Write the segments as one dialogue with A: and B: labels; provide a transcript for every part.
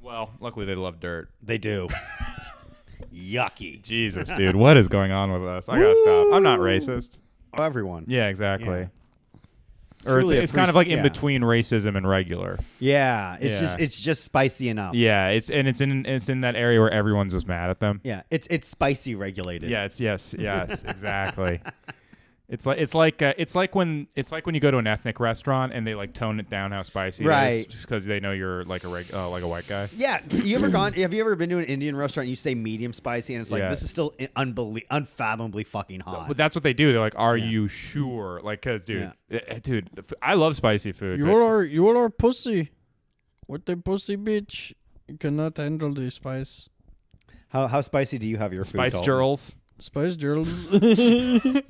A: Well, luckily they love dirt.
B: They do. Yucky.
A: Jesus, dude, what is going on with us? I gotta stop. I'm not racist.
B: Oh, everyone.
A: Yeah, exactly.
B: Yeah.
A: Or
B: Truly
A: it's kind of like in
B: yeah.
A: between racism and regular.
B: Yeah, it's
A: Yeah.
B: just spicy enough.
A: Yeah, it's in that area where everyone's just mad at them.
B: Yeah, it's spicy regulated.
A: Yeah, yes, exactly. It's like when you go to an ethnic restaurant and they like tone it down how spicy it is, just because they know you're like a white guy.
B: Yeah, have you ever been to an Indian restaurant and you say medium spicy and it's like this is still unfathomably fucking hot.
A: But that's what they do. They're like, "Are you sure?" Like, cause dude, I love spicy food.
C: You are pussy. What the pussy bitch? You cannot handle the spice.
B: How spicy do you have your
A: spice
B: food?
A: girls.
C: Spice girls.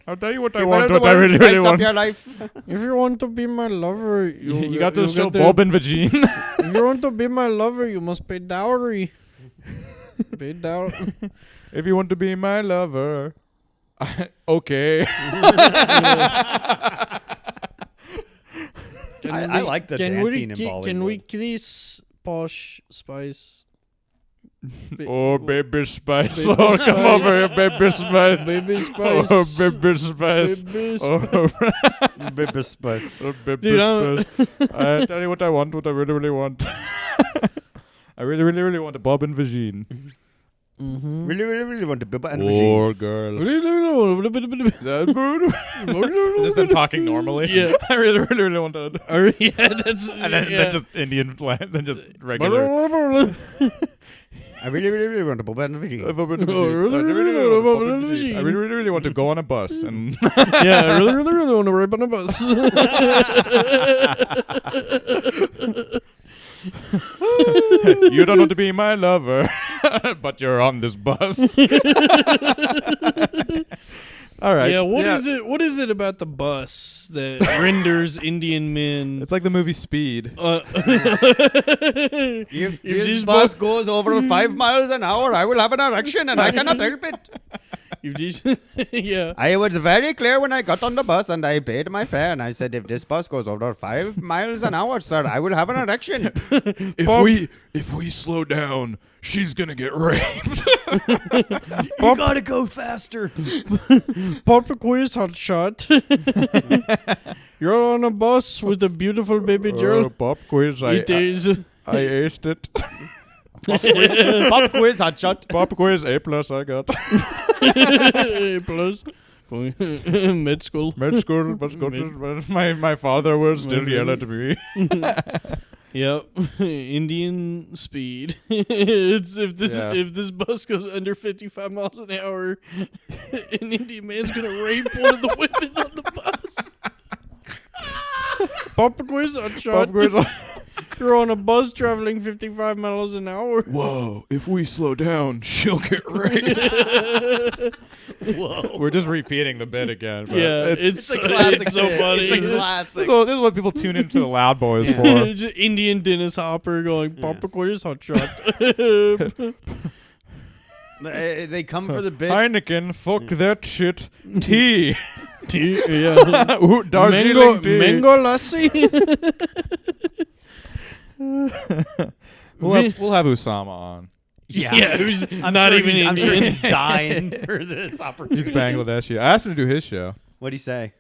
A: I'll tell you what I want. What I really want.
B: Your life.
C: If you want to be my lover,
A: you got to show Bob and Vagine.
C: If you want to be my lover, you must pay dowry. Pay dowry.
A: If you want to be my lover, okay.
B: I like the dancing in Bollywood.
C: Can we kiss posh spice?
A: Baby spice. Oh, come over here, baby spice.
C: Baby spice.
A: Oh, baby spice.
C: Baby spice.
A: Oh,
B: Baby spice.
A: oh, baby spice. I tell you what I want, what I really, really want. I really, really, really want a Bob and Vagine.
C: Mm-hmm.
B: Really want to be and
A: Poor girl. Is this them talking normally?
C: Yeah.
A: I really, really, really want to.
C: Yeah, that's
A: And then just Indian, then just regular.
B: I really want to be and
A: I really, really want to go on a bus and
C: yeah, I really want to ride on a bus.
A: you don't want to be my lover, but you're on this bus. All right.
C: Yeah, what is it about the bus that renders Indian men?
A: It's like the movie Speed.
B: If this bus goes over 5 miles an hour, I will have an erection and I cannot help it.
C: Yeah.
B: I was very clear when I got on the bus and I paid my fare and I said, if this bus goes over 5 miles an hour, sir, I will have an erection.
A: If we slow down, she's gonna get raped.
B: You gotta go faster.
C: Pop a quiz, hot shot. You're on a bus with a beautiful baby girl.
A: Pop quiz, I aced it.
B: Pop quiz, hot shot.
A: Pop quiz, A+ I got.
C: A+. Med school.
A: Med school, my father will still yell at me.
C: Yep. Indian speed. If this bus goes under 55 miles an hour, an Indian man's gonna rape one of the women on the bus. Pop a quiz, hot shot. You're on a bus traveling 55 miles an hour.
A: Whoa, if we slow down, she'll get raped.
B: Whoa.
A: We're just repeating the bit again. But
C: Yeah,
B: It's a classic.
C: It's so funny.
B: It's a classic.
A: So this is what people tune into the Loud Boys for.
C: Just Indian Dennis Hopper going, Pop a quiz, hot shot.
B: They come for the bits.
A: Heineken, fuck that shit. Tea.
C: Tea, yeah.
A: Ooh, Darjeeling tea.
C: Mango lassi.
A: We'll have Usama on.
B: Yeah,
C: who's
B: I'm
C: not
B: sure
C: even
B: I'm sure
C: Indian.
B: he's dying for this opportunity.
A: He's Bangladeshi. I asked him to do his show.
B: What'd he say?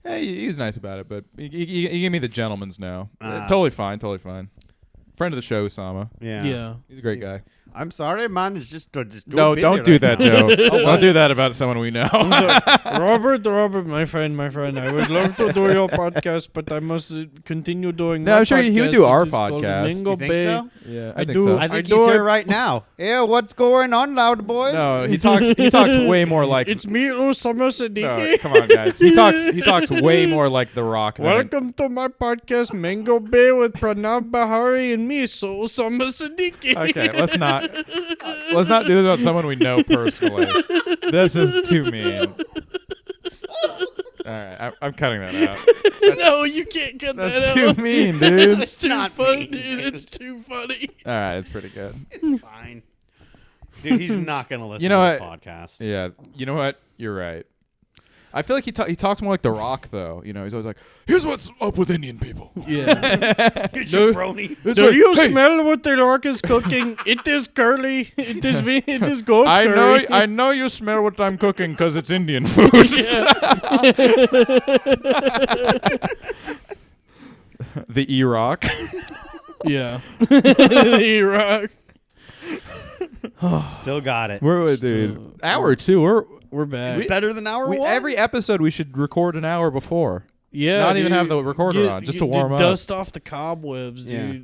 A: Hey, he was nice about it, but he gave me the gentleman's no.
B: Ah.
A: Totally fine. Friend of the show, Usama.
C: Yeah.
A: He's a great guy.
B: I'm sorry, man. It's just
A: No, don't do that, Joe. Don't do that about someone we know.
C: Robert, my friend. I would love to do your podcast, but I must continue doing
A: No,
C: my
A: I'm sure he would
C: podcast.
A: do our
C: It is called
A: podcast.
C: Mango
B: You think
C: Bay.
B: so?
A: Yeah,
C: I
A: I think
C: do.
A: so.
B: I think
C: do
B: he's
C: it.
B: here right now. Yeah, what's going on, loud boys?
A: No, he talks way more like.
C: It's me, Osama Siddiqui.
A: No, come on, guys. He talks way more like The Rock.
C: Welcome to my podcast, Mango Bay, with Pranav Bahari and me, so Osama Siddiqui.
A: Okay, let's not do this about someone we know personally. This is too mean. All right, I'm cutting that out.
C: No, you can't cut that
A: That's
C: out.
A: too mean, dude.
C: It's too
B: not
C: funny,
B: mean,
C: dude.
B: dude.
C: It's too funny.
A: All right, it's pretty good.
B: It's fine. Dude, he's not going to listen
A: You know
B: to the
A: what?
B: podcast.
A: Yeah, you know what? You're right. I feel like he talks more like The Rock, though. You know, he's always like, "Here's what's up with Indian people."
C: Yeah.
B: Jabroni.
C: Do you smell what the Rock is cooking? It is curly. It is gold curry.
A: I know you smell what I'm cooking because it's Indian food. The E-Rock.
C: Yeah. E-Rock.
B: Still got it.
A: We're dude. Hour 2.
C: We're back.
B: It's better than hour 1.
A: Every episode we should record an hour before.
C: Yeah.
A: Not even have the recorder on, just to warm up.
C: Dust off the cobwebs, dude.
B: Yeah.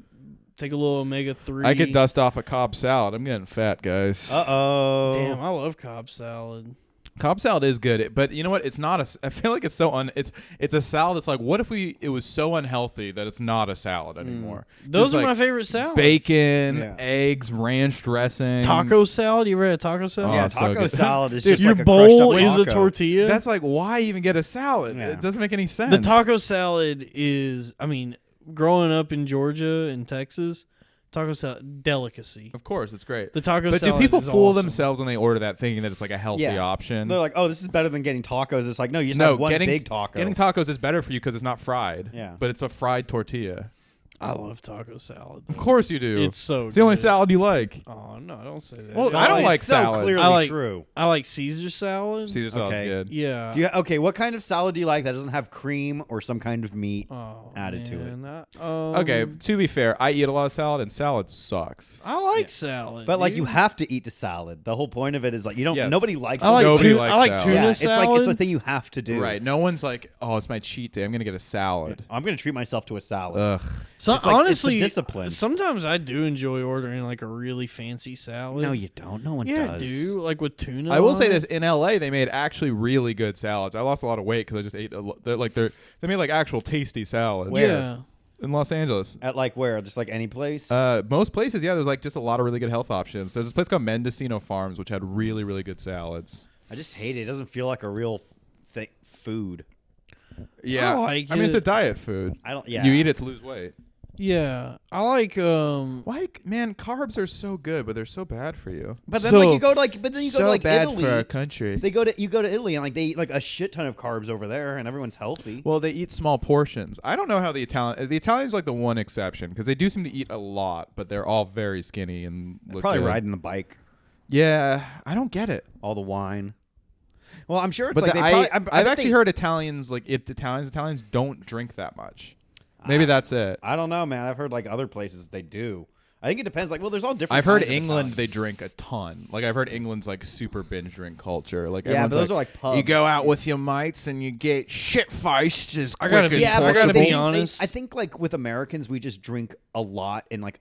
C: Take a little omega-3.
A: I could dust off a Cobb salad. I'm getting fat, guys.
B: Uh-oh.
C: Damn, I love Cobb salad.
A: Cobb salad is good, but you know what? It's not a. I feel like it's so it's a salad. It's like, what if it was so unhealthy that it's not a salad anymore?
C: Those are
A: like
C: my favorite salads.
A: Bacon, eggs, ranch dressing,
C: taco salad. You ever had a taco salad?
B: Yeah,
A: so
B: taco
A: good.
B: salad is
A: Dude,
B: just
C: your
B: like a
C: bowl
B: crushed up
C: is a
B: taco.
C: tortilla.
A: That's like, why even get a salad?
B: Yeah.
A: It doesn't make any sense.
C: The taco salad is. I mean, growing up in Georgia and Texas, taco salad delicacy.
A: Of course, it's great.
C: The taco
A: But
C: salad.
A: do people
C: is
A: fool
C: awesome.
A: themselves when they order that, thinking that it's like a healthy option?
B: They're like, oh, this is better than getting tacos. It's like, no, you just have one big taco.
A: Getting tacos is better for you because it's not fried.
B: Yeah.
A: But it's a fried tortilla.
C: I love taco salad.
A: Of course you do.
C: It's so.
A: It's the only
C: good.
A: salad you like.
C: Oh no, don't say that.
A: Well, I don't like
B: so
A: salads.
B: clearly
C: I like-
B: true.
C: I like Caesar salad.
A: Caesar salad's
B: Okay.
A: good.
C: Yeah.
B: Okay, what kind of salad do you like that doesn't have cream or some kind of meat?
C: Oh,
B: added to it.
C: man.
A: Okay, to be fair, I eat a lot of salad, and salad sucks.
C: I like salad,
B: But like, you
C: dude.
B: have to eat the salad. The whole point of it is like you don't.
A: Yes.
B: Nobody likes.
C: I like
B: it.
A: Nobody
C: tuna.
A: likes
C: I like
A: salad.
C: tuna
B: Yeah, it's
C: salad.
B: like it's a thing you have to do.
A: Right. No one's like, oh, it's my cheat day. I'm going to get a salad.
B: I'm gonna treat myself to a salad.
A: Ugh.
C: So
B: It's like- it's
C: honestly,
B: a discipline.
C: sometimes I do enjoy ordering like a really fancy salad.
B: No, you don't. No one
C: yeah,
B: does.
C: I do. Like with tuna.
A: I will
C: on
A: say
C: it.
A: this: in LA, they made actually really good salads. I lost a lot of weight because I just ate. They made like actual tasty salads.
B: Where?
C: Yeah.
A: In Los Angeles.
B: At like where? Just like any place.
A: Most places, yeah. There's like just a lot of really good health options. There's this place called Mendocino Farms, which had really, really good salads.
B: I just hate it. It doesn't feel like a real food.
A: Yeah,
C: I like
A: I mean, it's a
C: it.
A: diet food.
B: I don't. Yeah.
A: You eat it to lose weight.
C: Yeah, I like.
A: Why, man? Carbs are so good, but they're so bad for you.
B: But then like you go to like. But then you go to like
A: bad
B: Italy.
A: for our country.
B: You go to Italy and like they eat like a shit ton of carbs over there and everyone's healthy.
A: Well, they eat small portions. I don't know how the Italians like the one exception because they do seem to eat a lot, but they're all very skinny and look
B: Probably
A: good.
B: riding the bike,
A: Yeah, I don't get it.
B: all the wine. Well, I'm sure it's
A: But
B: like
A: the-
B: they probably, I
A: I've
B: bet
A: actually
B: they-
A: heard Italians Italians don't drink that much. Maybe that's it.
B: I don't know, man. I've heard like other places they do. I think it depends. Like, well, there's all different.
A: I've heard
B: kinds of
A: England
B: Italians.
A: they drink a ton. Like I've heard England's like super binge drink culture. Like
B: Yeah,
A: everyone's
B: but those are like pubs.
A: you go out with your mates and you get shit faced as
C: I gotta
A: quick
C: be-
A: as
C: Yeah, but I gotta
A: possible.
C: be honest.
B: I think like with Americans, we just drink a lot and like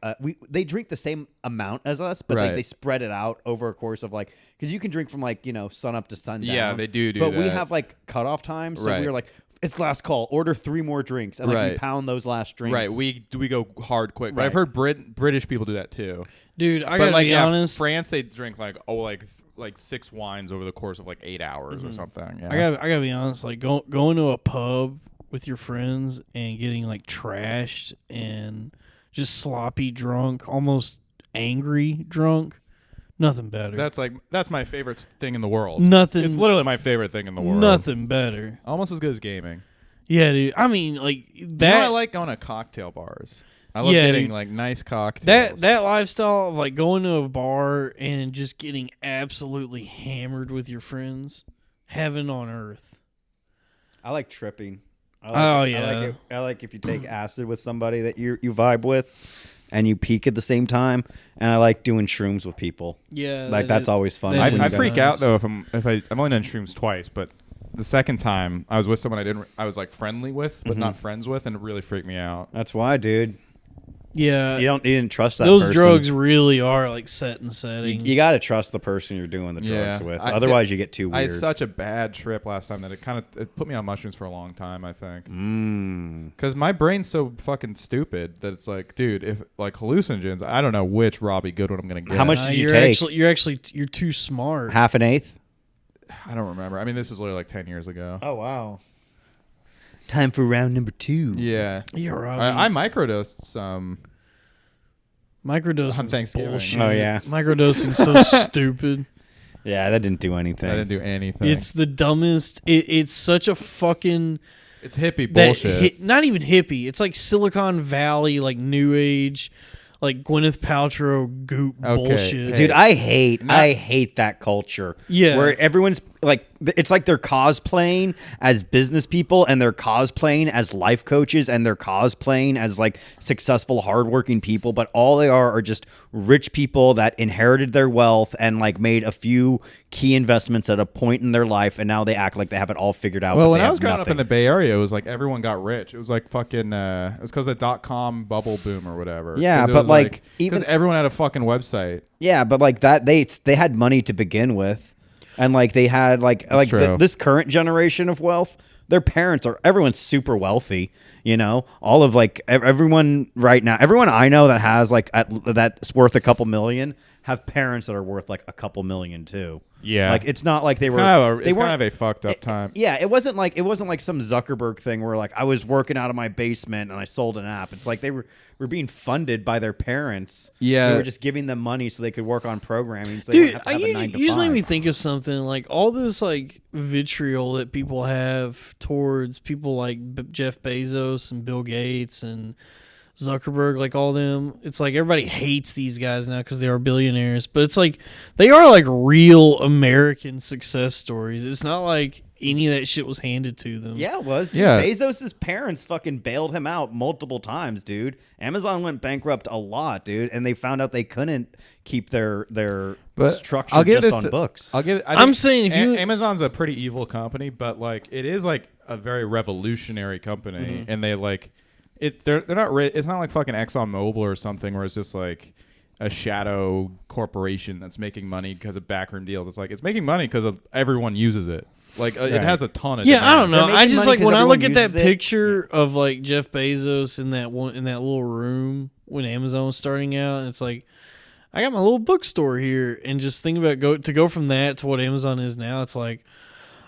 B: they drink the same amount as us, but
A: Right.
B: they spread it out over a course of like because you can drink from like sun up to sundown.
A: Yeah, they do
B: But we
A: that.
B: have like cutoff times, so
A: Right.
B: we're like it's last call. Order 3 more drinks and like we
A: Right.
B: pound those last drinks.
A: Right, we go hard quick. But I've
B: Right.
A: heard British people do that too.
C: dude, I
A: But
C: gotta
A: like
C: be
A: yeah,
C: honest.
A: France they drink like 6 wines over the course of like 8 hours or something. Yeah.
C: I gotta be honest. Like going to a pub with your friends and getting like trashed and just sloppy drunk, almost angry drunk. Nothing better.
A: That's my favorite thing in the world.
C: Nothing.
A: It's literally my favorite thing in the world.
C: Nothing better.
A: Almost as good as gaming.
C: Yeah, dude. I mean, like
A: You know,
C: that.
A: I like going to cocktail bars. I love
C: Yeah,
A: getting
C: dude.
A: like nice cocktails.
C: That lifestyle of like going to a bar and just getting absolutely hammered with your friends, heaven on earth.
B: I like tripping.
C: Yeah.
B: I like if you take acid with somebody that you vibe with, and you peak at the same time. And I like doing shrooms with people.
C: Yeah,
B: Like that's always fun.
C: that
B: when
A: I
C: is
B: you
A: freak
C: nice.
A: out though if I've only done shrooms twice, but the second time I was with someone I was like friendly with but not friends with, and it really freaked me out.
B: That's why, dude.
C: Yeah,
B: You didn't trust that
C: those
B: person.
C: drugs really are like set and setting.
B: You got to trust the person you're doing the drugs with. Otherwise, you get too
A: I
B: weird.
A: had such a bad trip last time that it put me on mushrooms for a long time, I think. Because my brain's so fucking stupid that it's like, dude, if like hallucinogens, I don't know which Robbie Goodwin I'm gonna get.
B: How much did you
C: you're
B: take?
C: You're too smart.
B: Half an eighth?
A: I don't remember. I mean, this was literally like 10 years ago.
B: Oh, wow. Time for round number 2.
A: Yeah.
C: You're right.
A: I microdosed some.
C: Microdosing
A: on Thanksgiving.
C: bullshit.
B: Oh, yeah.
C: Microdosing so stupid.
B: Yeah, that didn't do anything.
A: That didn't do anything.
C: It's the dumbest. It's such a fucking.
A: It's hippie bullshit.
C: Not even hippie. It's like Silicon Valley, like New Age, like Gwyneth Paltrow goop bullshit.
B: Dude, I hate that culture.
C: Yeah.
B: Where everyone's like, it's like they're cosplaying as business people and they're cosplaying as life coaches and they're cosplaying as like successful, hardworking people. But all they are just rich people that inherited their wealth and like made a few key investments at a point in their life. And now they act like they have it all figured out.
A: Well, when I was growing up in the Bay Area, it was like everyone got rich. It was like fucking, it was because of the .com bubble boom or whatever.
B: Yeah, but like
A: because everyone had a fucking website.
B: Yeah, but like that, they had money to begin with. And like they had this current generation of wealth, their parents everyone's super wealthy, you know, all of like everyone right now, everyone I know that has like that's worth a couple million have parents that are worth like a couple million too.
A: Yeah.
B: Like it's not like it's kind of a
A: fucked up time.
B: Yeah. It wasn't like some Zuckerberg thing where like I was working out of my basement and I sold an app. It's like they were being funded by their parents.
A: Yeah.
B: They were just giving them money so they could work on programming. So
C: Dude,
B: they have a 9 to 5.
C: you just made me think of something like all this like vitriol that people have towards people like Jeff Bezos and Bill Gates and Zuckerberg, like all them. It's like everybody hates these guys now because they are billionaires, but it's like they are like real American success stories. It's not like any of that shit was handed to them.
B: Yeah, it was. Dude,
A: Yeah.
B: Bezos' parents fucking bailed him out multiple times, dude. Amazon went bankrupt a lot, dude, and they found out they couldn't keep their structure just on books.
A: I'm
C: saying if
A: Amazon's a pretty evil company, but like it is like a very revolutionary company, and they like it. They're not. It's not like fucking ExxonMobil or something where it's just like a shadow corporation that's making money because of backroom deals. It's like it's making money because of everyone uses it. Like it has a ton of demand.
C: I don't know. I just like when I look at that
B: uses it.
C: picture of like Jeff Bezos in that little room when Amazon was starting out, and it's like I got my little bookstore here, and just think about go from that to what Amazon is now. It's like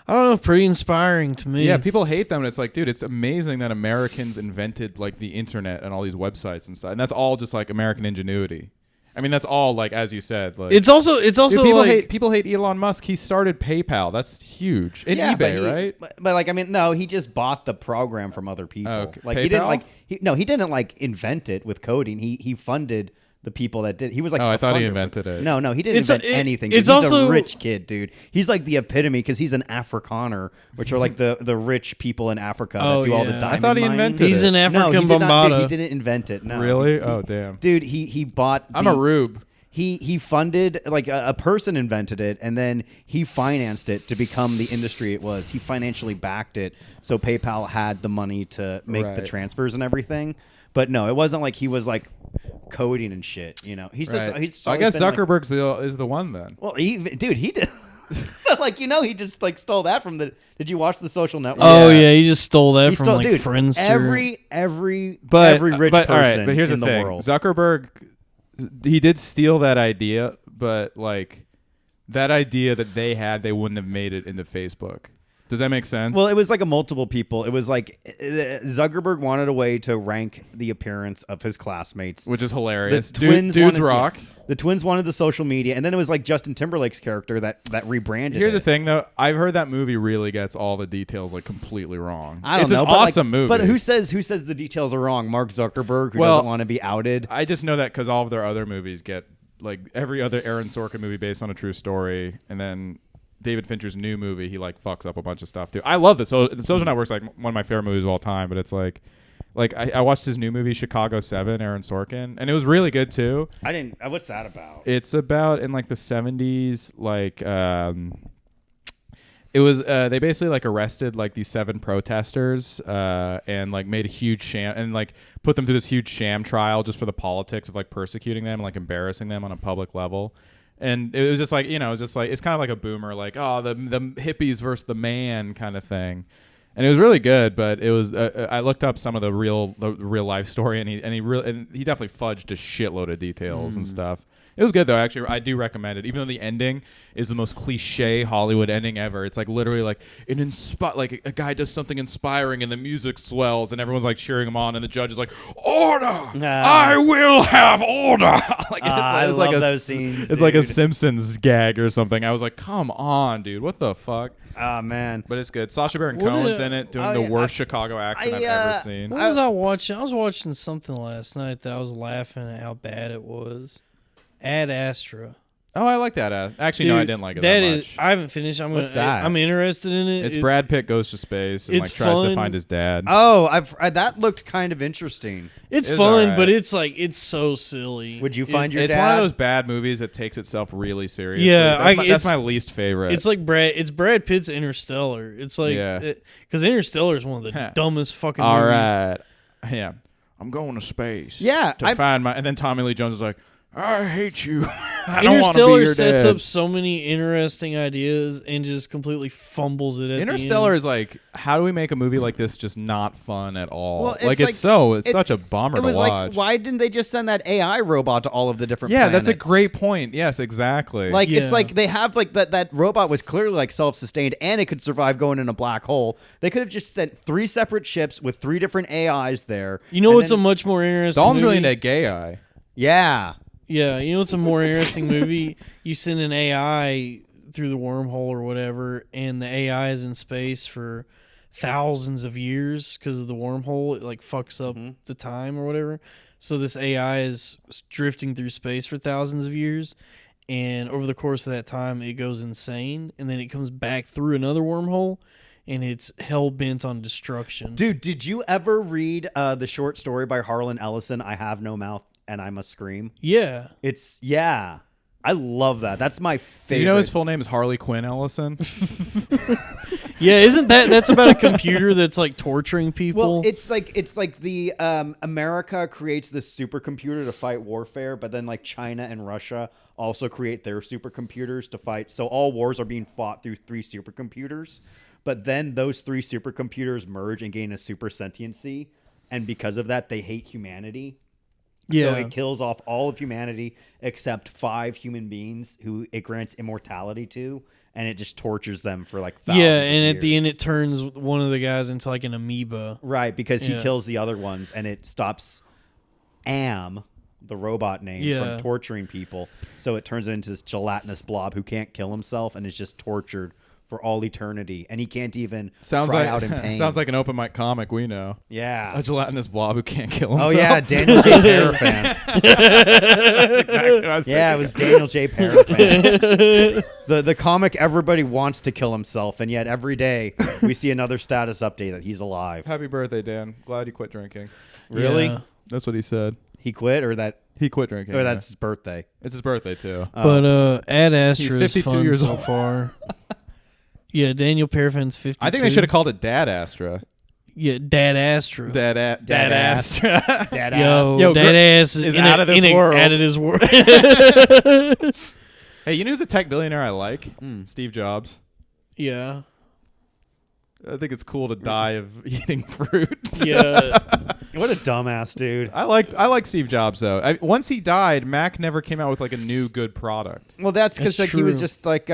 C: I don't know, pretty inspiring to me.
A: Yeah, people hate them, and it's like, dude, it's amazing that Americans invented like the internet and all these websites and stuff, and that's all just like American ingenuity. I mean, that's all like as you said. Like
C: it's also
A: dude, people hate Elon Musk. He started PayPal. That's huge. And eBay, right?
B: But like I mean, no, he just bought the program from other people.
A: Okay.
B: Like
A: PayPal?
B: he didn't like invent it with coding. He funded the people that did. He was like,
A: I thought he invented it.
B: No, he didn't invent anything.
C: It's
B: he's
C: also
B: a rich kid, dude. He's like the epitome because he's an Afrikaner, which are like the rich people in Africa that do all the diamond
A: I thought he
B: mining.
A: invented
C: He's
A: it.
C: an African
B: No, he did not,
C: Bambaataa.
B: dude, he didn't invent it. No.
A: Really? Oh, damn.
B: Dude, he bought.
A: I'm a rube.
B: He funded, like a person invented it, and then he financed it to become the industry it was. He financially backed it, so PayPal had the money to make the transfers and everything. But no, it wasn't like he was like coding and shit. You know, he's just.
A: I guess Zuckerberg is the one then.
B: Well, he did. Like, you know, he just like stole that from the. Did you watch The Social Network?
C: Oh yeah, he just stole that from like Friendster.
B: Every rich
A: but,
B: person
A: all right, but here's
B: in
A: the
B: the
A: thing.
B: world.
A: Zuckerberg, he did steal that idea, but like that idea that they had, they wouldn't have made it into Facebook. Does that make sense?
B: Well, it was like a multiple people. It was like Zuckerberg wanted a way to rank the appearance of his classmates,
A: which is hilarious.
B: The twins
A: dudes rock.
B: Yeah, the twins wanted the social media, and then it was like Justin Timberlake's character that rebranded.
A: Here's the thing, though. I've heard that movie really gets all the details like completely wrong.
B: I don't know.
A: It's an awesome movie.
B: But who says the details are wrong? Mark Zuckerberg, who doesn't want to be outed.
A: I just know that because all of their other movies get like every other Aaron Sorkin movie based on a true story, and then David Fincher's new movie, he like fucks up a bunch of stuff too. I love this. So The Social Network's like one of my favorite movies of all time, but it's like I watched his new movie Chicago 7, Aaron Sorkin, and it was really good too.
B: I didn't. What's that about?
A: It's about in like the 70s, like it was they basically like arrested like these 7 protesters and like made a huge sham and like put them through this huge sham trial just for the politics of like persecuting them and like embarrassing them on a public level. And it was just like, you know, it's kind of like a boomer, like, oh, the hippies versus the man kind of thing. And it was really good, but it was. I looked up some of the real life story, and he definitely fudged a shitload of details and stuff. It was good though. Actually, I do recommend it. Even though the ending is the most cliche Hollywood ending ever, it's like literally like like a guy does something inspiring and the music swells and everyone's like cheering him on, and the judge is like, "Order! I will have order!" Like
B: I
A: it's
B: love
A: like
B: those scenes.
A: It's like a Simpsons gag or something. I was like, "Come on, dude! What the fuck?"
B: Oh man,
A: But it's good. Sacha Baron Cohen's in it doing the worst Chicago accent I've ever seen.
C: What was I watching? I was watching something last night that I was laughing at how bad it was. Ad Astra.
A: Oh, I like that. Actually,
C: Dude,
A: no, I didn't like it that much.
C: I haven't finished. I'm interested in it.
A: It's Brad Pitt goes to space and
C: it's
A: like tries
C: fun.
A: to find his dad.
B: Oh, that looked kind of interesting.
C: It's
A: It's
C: fun,
A: alright.
C: but it's like it's so silly.
B: Would you find your
A: It's
B: dad?
A: one of those bad movies that takes itself really seriously.
C: Yeah,
A: that's my least favorite.
C: It's like Brad Pitt's Interstellar. It's like because Interstellar is one of the dumbest fucking
A: all
C: movies.
A: right, yeah, I'm going to space.
B: Yeah,
A: to find my. And then Tommy Lee Jones is like, I hate you. I don't want to be
C: Interstellar
A: your
C: sets
A: dad.
C: up so many interesting ideas and just completely fumbles it at
A: Interstellar
C: the end.
A: is like, how do we make a movie like this just not fun at all?
B: Well,
A: it's such a bummer
B: It was
A: to watch.
B: like, why didn't they just send that AI robot to all of the different
A: Yeah,
B: planets?
A: that's a great point. Yes, exactly.
B: Like it's
C: Yeah.
B: like they have like that robot was clearly like self-sustained and it could survive going in a black hole. They could have just sent 3 separate ships with 3 different AIs there.
C: You know
B: and
C: what's
B: then-
C: a much more interesting
A: Dalton's really
C: movie?
A: into gay eye.
B: Yeah.
C: Yeah, you know what's a more interesting movie? You send an AI through the wormhole or whatever, and the AI is in space for thousands of years because of the wormhole. It like fucks up the time or whatever. So this AI is drifting through space for thousands of years, and over the course of that time, it goes insane, and then it comes back through another wormhole, and it's hell bent on destruction.
B: Dude, did you ever read the short story by Harlan Ellison, I Have No Mouth and I Must Scream?
C: Yeah.
B: I love that. That's my favorite.
A: Did you know his full name is Harley Quinn Ellison?
C: Yeah, isn't that's about a computer that's like torturing people?
B: Well, it's like the America creates this supercomputer to fight warfare, but then like China and Russia also create their supercomputers to fight. So all wars are being fought through 3 supercomputers, but then those 3 supercomputers merge and gain a super sentiency, and because of that, they hate humanity.
C: Yeah.
B: So it kills off all of humanity except 5 human beings who it grants immortality to, and it just tortures them for like thousands
C: yeah,
B: of
C: and at the
B: years.
C: end, it turns one of the guys into like an amoeba.
B: Right, because he
C: Yeah.
B: kills the other ones, and it stops Am, the robot name, from torturing people. So it turns it into this gelatinous blob who can't kill himself and is just tortured for all eternity, and he can't even cry out in pain.
A: Sounds like an open mic comic we know.
B: Yeah.
A: A gelatinous blob who can't kill himself.
B: Oh yeah, Daniel J. Parafan.
A: That's exactly what I was
B: Yeah, it
A: thinking.
B: was Daniel J. Parafan. the comic everybody wants to kill himself, and yet every day we see another status update that he's alive.
A: Happy birthday, Dan. Glad you quit drinking.
B: Really?
C: Yeah.
A: That's what he said.
B: He quit, or that?
A: He quit drinking.
B: Or
A: yeah.
B: that's his birthday?
A: It's his birthday too.
C: But Ad Astra
A: He's
C: is
A: 52
C: fun
A: years
C: so
A: old.
C: far. Yeah, Daniel Parafin's 52.
A: I think they should have called it Dad Astra.
C: Yeah, Dad Astra.
A: Dad Astra.
B: Dad
C: Yo, Dad ass
A: is
C: in
A: out of this world.
C: Out of this world.
A: Hey, you know who's a tech billionaire I like? Steve Jobs.
C: Yeah.
A: I think it's cool to die of eating fruit.
C: Yeah.
B: What a dumbass dude.
A: I like Steve Jobs though. Once he died, Mac never came out with like a new good product.
B: Well, that's because
C: That's
B: like he was
C: true.
B: just like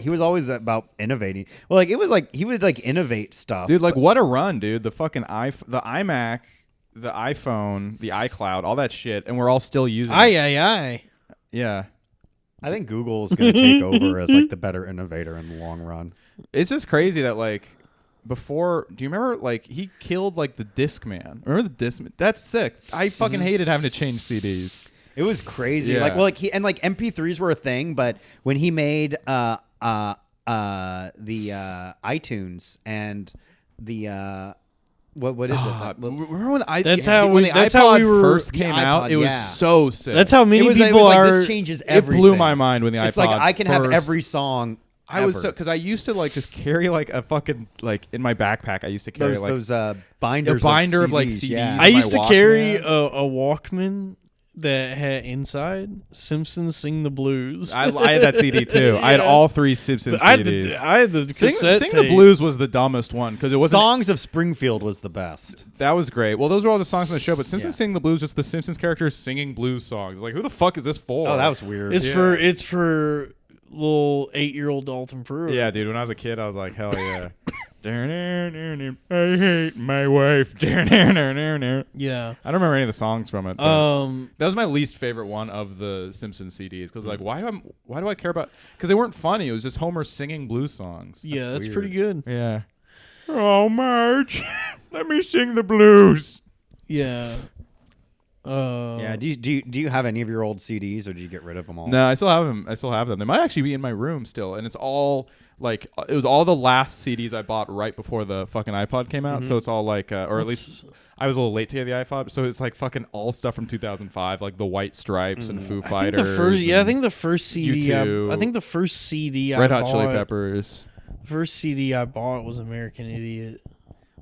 B: he was always about innovating. Well, like it was like he would like innovate stuff,
A: Dude, like what a run, dude. The fucking the iMac, the iPhone, the iCloud, all that shit, and we're all still using it.
C: Aye.
A: Yeah.
B: I think Google is going to take over as like the better innovator in the long run.
A: It's just crazy that like before, do you remember like he killed like the Discman? Remember the Discman? That's sick. I fucking hated having to change CDs.
B: It was crazy.
A: Yeah.
B: Like well, like he and like MP3s were a thing, but when he made the iTunes and the what is it?
A: Remember when the
C: That's how we were-
A: first
B: the
A: came
B: iPod,
A: out? It was
B: yeah.
A: so sick.
C: That's how many
B: it was
C: people
B: like
C: are.
B: this changes
A: it
B: everything.
A: blew my mind when the
B: It's
A: iPod.
B: like I can have
A: first-
B: every song.
A: I was
B: ever.
A: so because I used to like just carry like a fucking like in my backpack. I used to carry
B: those binders,
A: binder of, like,
B: CDs.
A: CDs.
B: Yeah.
C: I
A: my
C: used to carry
A: Walkman.
C: a Walkman that had inside Simpsons Sing the Blues.
A: I had that CD too. I had all 3 Simpsons CDs.
C: I had the cassette
A: Sing the
C: tape.
A: Blues was the dumbest one because it wasn't.
B: Songs of Springfield was the best.
A: That was great. Well, those were all the songs from the show, but Simpsons
B: Yeah.
A: Sing the Blues, just the Simpsons characters singing blues songs. Like, who the fuck is this for?
B: Oh, that was weird.
C: It's for little 8-year-old Dalton Pruitt.
A: Yeah, dude. When I was a kid, I was like, hell yeah. I hate my wife.
C: Yeah.
A: I don't remember any of the songs from it. But that was my least favorite one of the Simpsons CDs because, like, why do I care about? Because they weren't funny. It was just Homer singing blues songs.
C: Yeah, that's
B: weird.
C: pretty good.
A: Yeah. Oh, Marge, let me sing the blues.
C: Yeah.
B: Yeah. Do you have any of your old CDs, or do you get rid of them all?
A: No, I still have them. They might actually be in my room still, and it's all like it was all the last CDs I bought right before the fucking iPod came out. So it's all like, or at least I was a little late to get the iPod, so it's like fucking all stuff from 2005, like the White Stripes and Foo Fighters.
C: I think the first CD.
A: U2,
C: I think the first CD.
A: Red
C: I
A: Hot
C: bought,
A: Chili Peppers.
C: First CD I bought was American Idiot.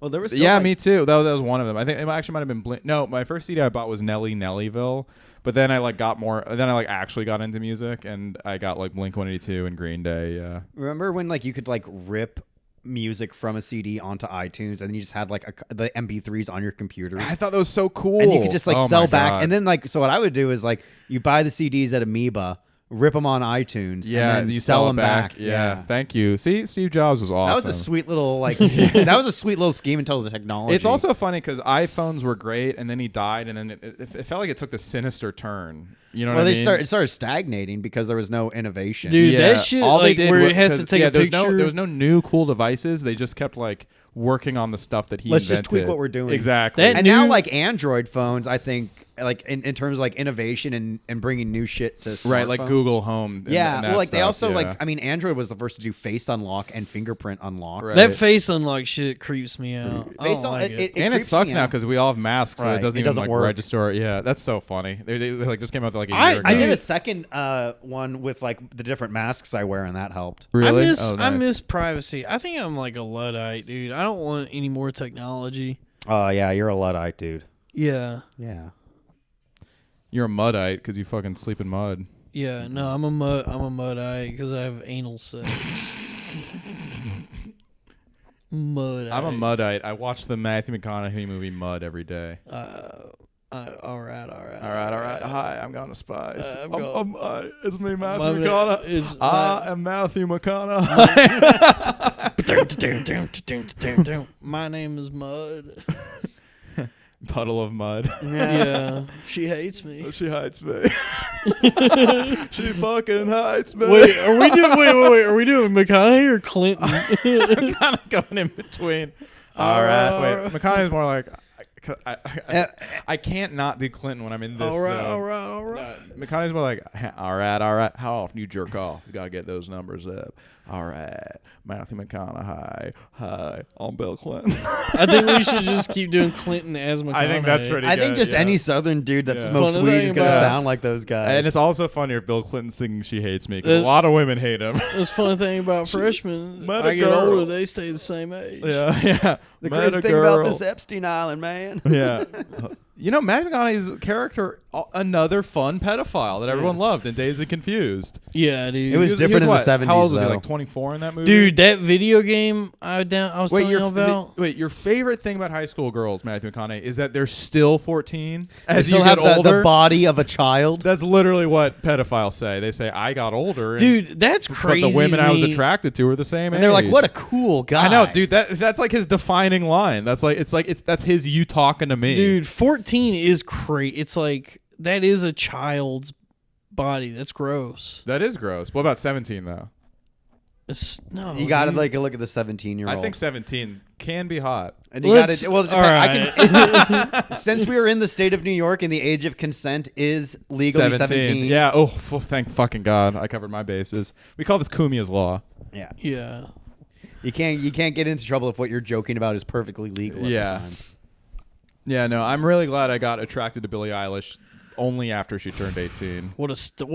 B: Well, there was
A: Me too. That was one of them. I think it actually might have been Blink. No, my first CD I bought was Nelly Nellyville, but then I like got more. Then I like actually got into music, and I got like Blink-182 and Green Day. Yeah.
B: Remember when like you could like rip music from a CD onto iTunes, and then you just had like the MP3s on your computer,
A: I thought that was so cool.
B: and you could just like
A: Oh
B: sell
A: my
B: back.
A: God.
B: And then like, so what I would do is like you buy the CDs at Amoeba, rip them on iTunes,
A: Yeah,
B: and then
A: you
B: sell
A: it
B: them back.
A: Yeah, thank you. See, Steve Jobs was awesome.
B: That was a sweet little like that was a sweet little scheme until the technology.
A: It's also funny because iPhones were great, and then he died, and then it felt like it took the sinister turn. You know what I mean?
B: it started stagnating because there was no innovation.
C: Dude,
A: Yeah,
C: that shit,
A: all
C: like,
A: they did
C: where
A: was,
C: it has to take a
A: there was
C: picture.
A: there was no new cool devices. They just kept like working on the stuff that he
B: Let's
A: invented.
B: just tweak what we're doing.
A: Exactly.
C: That
B: And
C: new-
B: now like Android phones, I think like in terms of like innovation and bringing new shit to
A: right, like
B: smartphone.
A: Google Home. And,
B: Yeah,
A: and that
B: well, like they
A: stuff,
B: also
A: yeah.
B: like I mean Android was the first to do face unlock and fingerprint unlock.
A: Right.
C: That face unlock shit creeps me out. I
B: Face
C: don't like it.
A: and it
B: creeps
A: sucks
B: me
A: now
B: out.
A: because we all have masks, so
B: Right,
A: it doesn't
B: it
A: even
B: doesn't
A: like
B: work.
A: register. Yeah, that's so funny. They like just came out like a year
C: I
A: ago.
B: I did a second one with like the different masks I wear, and that helped.
A: Really?
C: I
A: nice.
C: miss privacy. I think I'm like a Luddite, dude. I don't want any more technology.
B: Oh yeah, you're a Luddite, dude.
C: Yeah.
B: Yeah.
A: You're a Muddite because you fucking sleep in mud.
C: Yeah, no, I'm a Muddite because I have anal sex. Muddite.
A: I'm a Muddite. I watch the Matthew McConaughey movie Mud every day.
C: All right.
A: All right. Hi, I'm Gonna Spice.
C: I'm going-
A: it's me, Matthew
C: My-
A: McConaughey.
C: is-
A: I am Matthew McConaughey.
C: My name is Mud.
A: Puddle of mud.
C: Yeah, she hates me.
A: She hates me. She fucking hates me.
C: Wait, are we doing? Wait. Are we doing McConaughey or Clinton?
A: I'm kind of going in between. All right. Wait, McConaughey's more like. I can't not do Clinton when I'm in this.
C: All right.
A: McConaughey's more like, all right. How often you jerk off? You got to get those numbers up. All right. Matthew McConaughey. Hi, I'm Bill Clinton.
C: I think we should just keep doing Clinton as McConaughey.
A: I think that's pretty
B: I think
A: good,
B: just
A: yeah.
B: any Southern dude that
A: Yeah.
B: smokes
C: Fun
B: weed
C: thing
B: is gonna
C: about-
B: sound like those guys.
A: And it's also funny if Bill Clinton's singing "She Hates Me" because a lot of women hate him.
C: That's fun thing about freshmen.
A: met a
C: I get
A: girl.
C: older, they stay the same age.
A: Yeah.
B: the
A: Met
B: crazy
A: a
B: thing about
A: girl.
B: this Epstein Island, man.
A: Yeah. You know, Matthew McConaughey's character, another fun pedophile that everyone loved in Dazed and Confused.
C: Yeah, dude.
B: It was different in the 70s,
A: How old was he?
B: though.
A: Like 24 in that movie?
C: Dude, that video game I was telling you about.
A: Wait, your favorite thing about high school girls, Matthew McConaughey, is that they're still 14
B: They
A: as
B: still
A: you
B: have
A: get older?
B: the body of a child.
A: That's literally what pedophiles say. They say, I got older. And,
C: Dude, that's crazy.
A: But the women
C: to
A: I was
C: me.
A: attracted to were the same
B: And they're like,
A: age.
B: what a cool guy.
A: I know, dude. That's like his defining line. That's his you talking to me.
C: Dude, 14 is crazy. It's like that is a child's body. That's gross.
A: That is gross. What about 17 though?
C: No,
B: You got to
C: dude.
B: like look at the 17-year-old.
A: I think 17 can be hot.
B: And you got
C: Let's-
B: to. Well,
C: all right.
B: since we are in the state of New York and the age of consent is legally 17.
A: Yeah. Oh, thank fucking God. I covered my bases. We call this Kumia's law.
B: Yeah.
C: Yeah.
B: You can't get into trouble if what you're joking about is perfectly legal. At
A: Yeah.
B: The time.
A: Yeah. No, I'm really glad I got attracted to Billie Eilish only after she turned 18.
C: What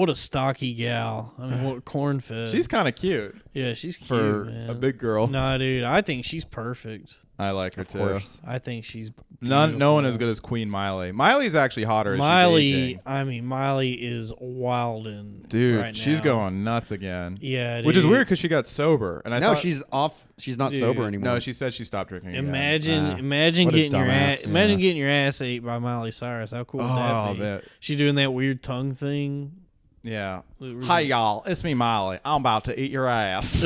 C: a stocky gal. I mean, what corn fed.
A: She's kind of cute
C: yeah, she's cute
A: for
C: man.
A: a big girl.
C: Nah, dude, I think she's perfect.
A: I like her
B: Of
A: too.
B: course.
C: I think she's
A: No one as good as Queen Miley. Miley's actually hotter as she's
C: Miley.
A: aging.
C: I mean, Miley is wildin'.
A: Dude,
C: right
A: she's
C: now.
A: going nuts again.
C: Yeah,
A: Which is
C: dude.
A: weird because she got sober. And I
B: No,
A: thought,
B: she's off. She's not
C: Dude,
B: sober anymore.
A: No, she said she stopped drinking. again.
C: Imagine
B: what a
C: getting your ass.
B: dumbass.
C: Imagine getting your ass ate by Miley Cyrus. How cool would that be?
A: that.
C: She's doing that weird tongue thing.
A: Yeah. Hi, y'all. It's me, Miley. I'm about to eat your ass.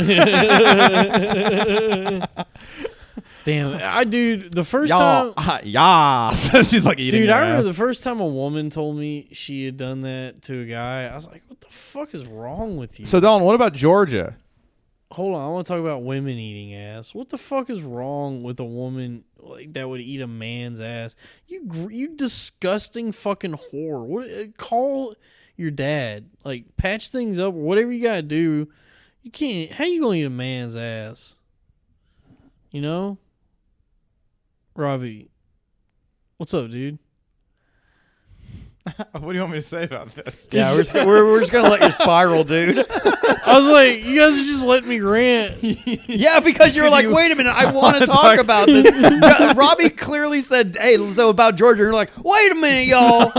C: Damn, dude, the first
A: y'all,
C: time.
A: yas. She's like eating
C: Dude,
A: your
C: I remember
A: ass.
C: the first time a woman told me she had done that to a guy. I was like, "What the fuck is wrong with you?"
A: So, Dalton, what about Georgia?
C: Hold on, I want to talk about women eating ass. What the fuck is wrong with a woman like that would eat a man's ass? You disgusting fucking whore. What? Call your dad. Like patch things up or whatever you gotta do. You can't. How you gonna eat a man's ass? You know, Robbie. What's up, dude?
A: What do you want me to say about this?
B: Yeah, we're just gonna let you spiral, dude.
C: I was like, you guys are just letting me rant.
B: Yeah, because you were like, wait a minute, I want to talk about this. Robbie clearly said, hey, so about Georgia. You're like, wait a minute, y'all.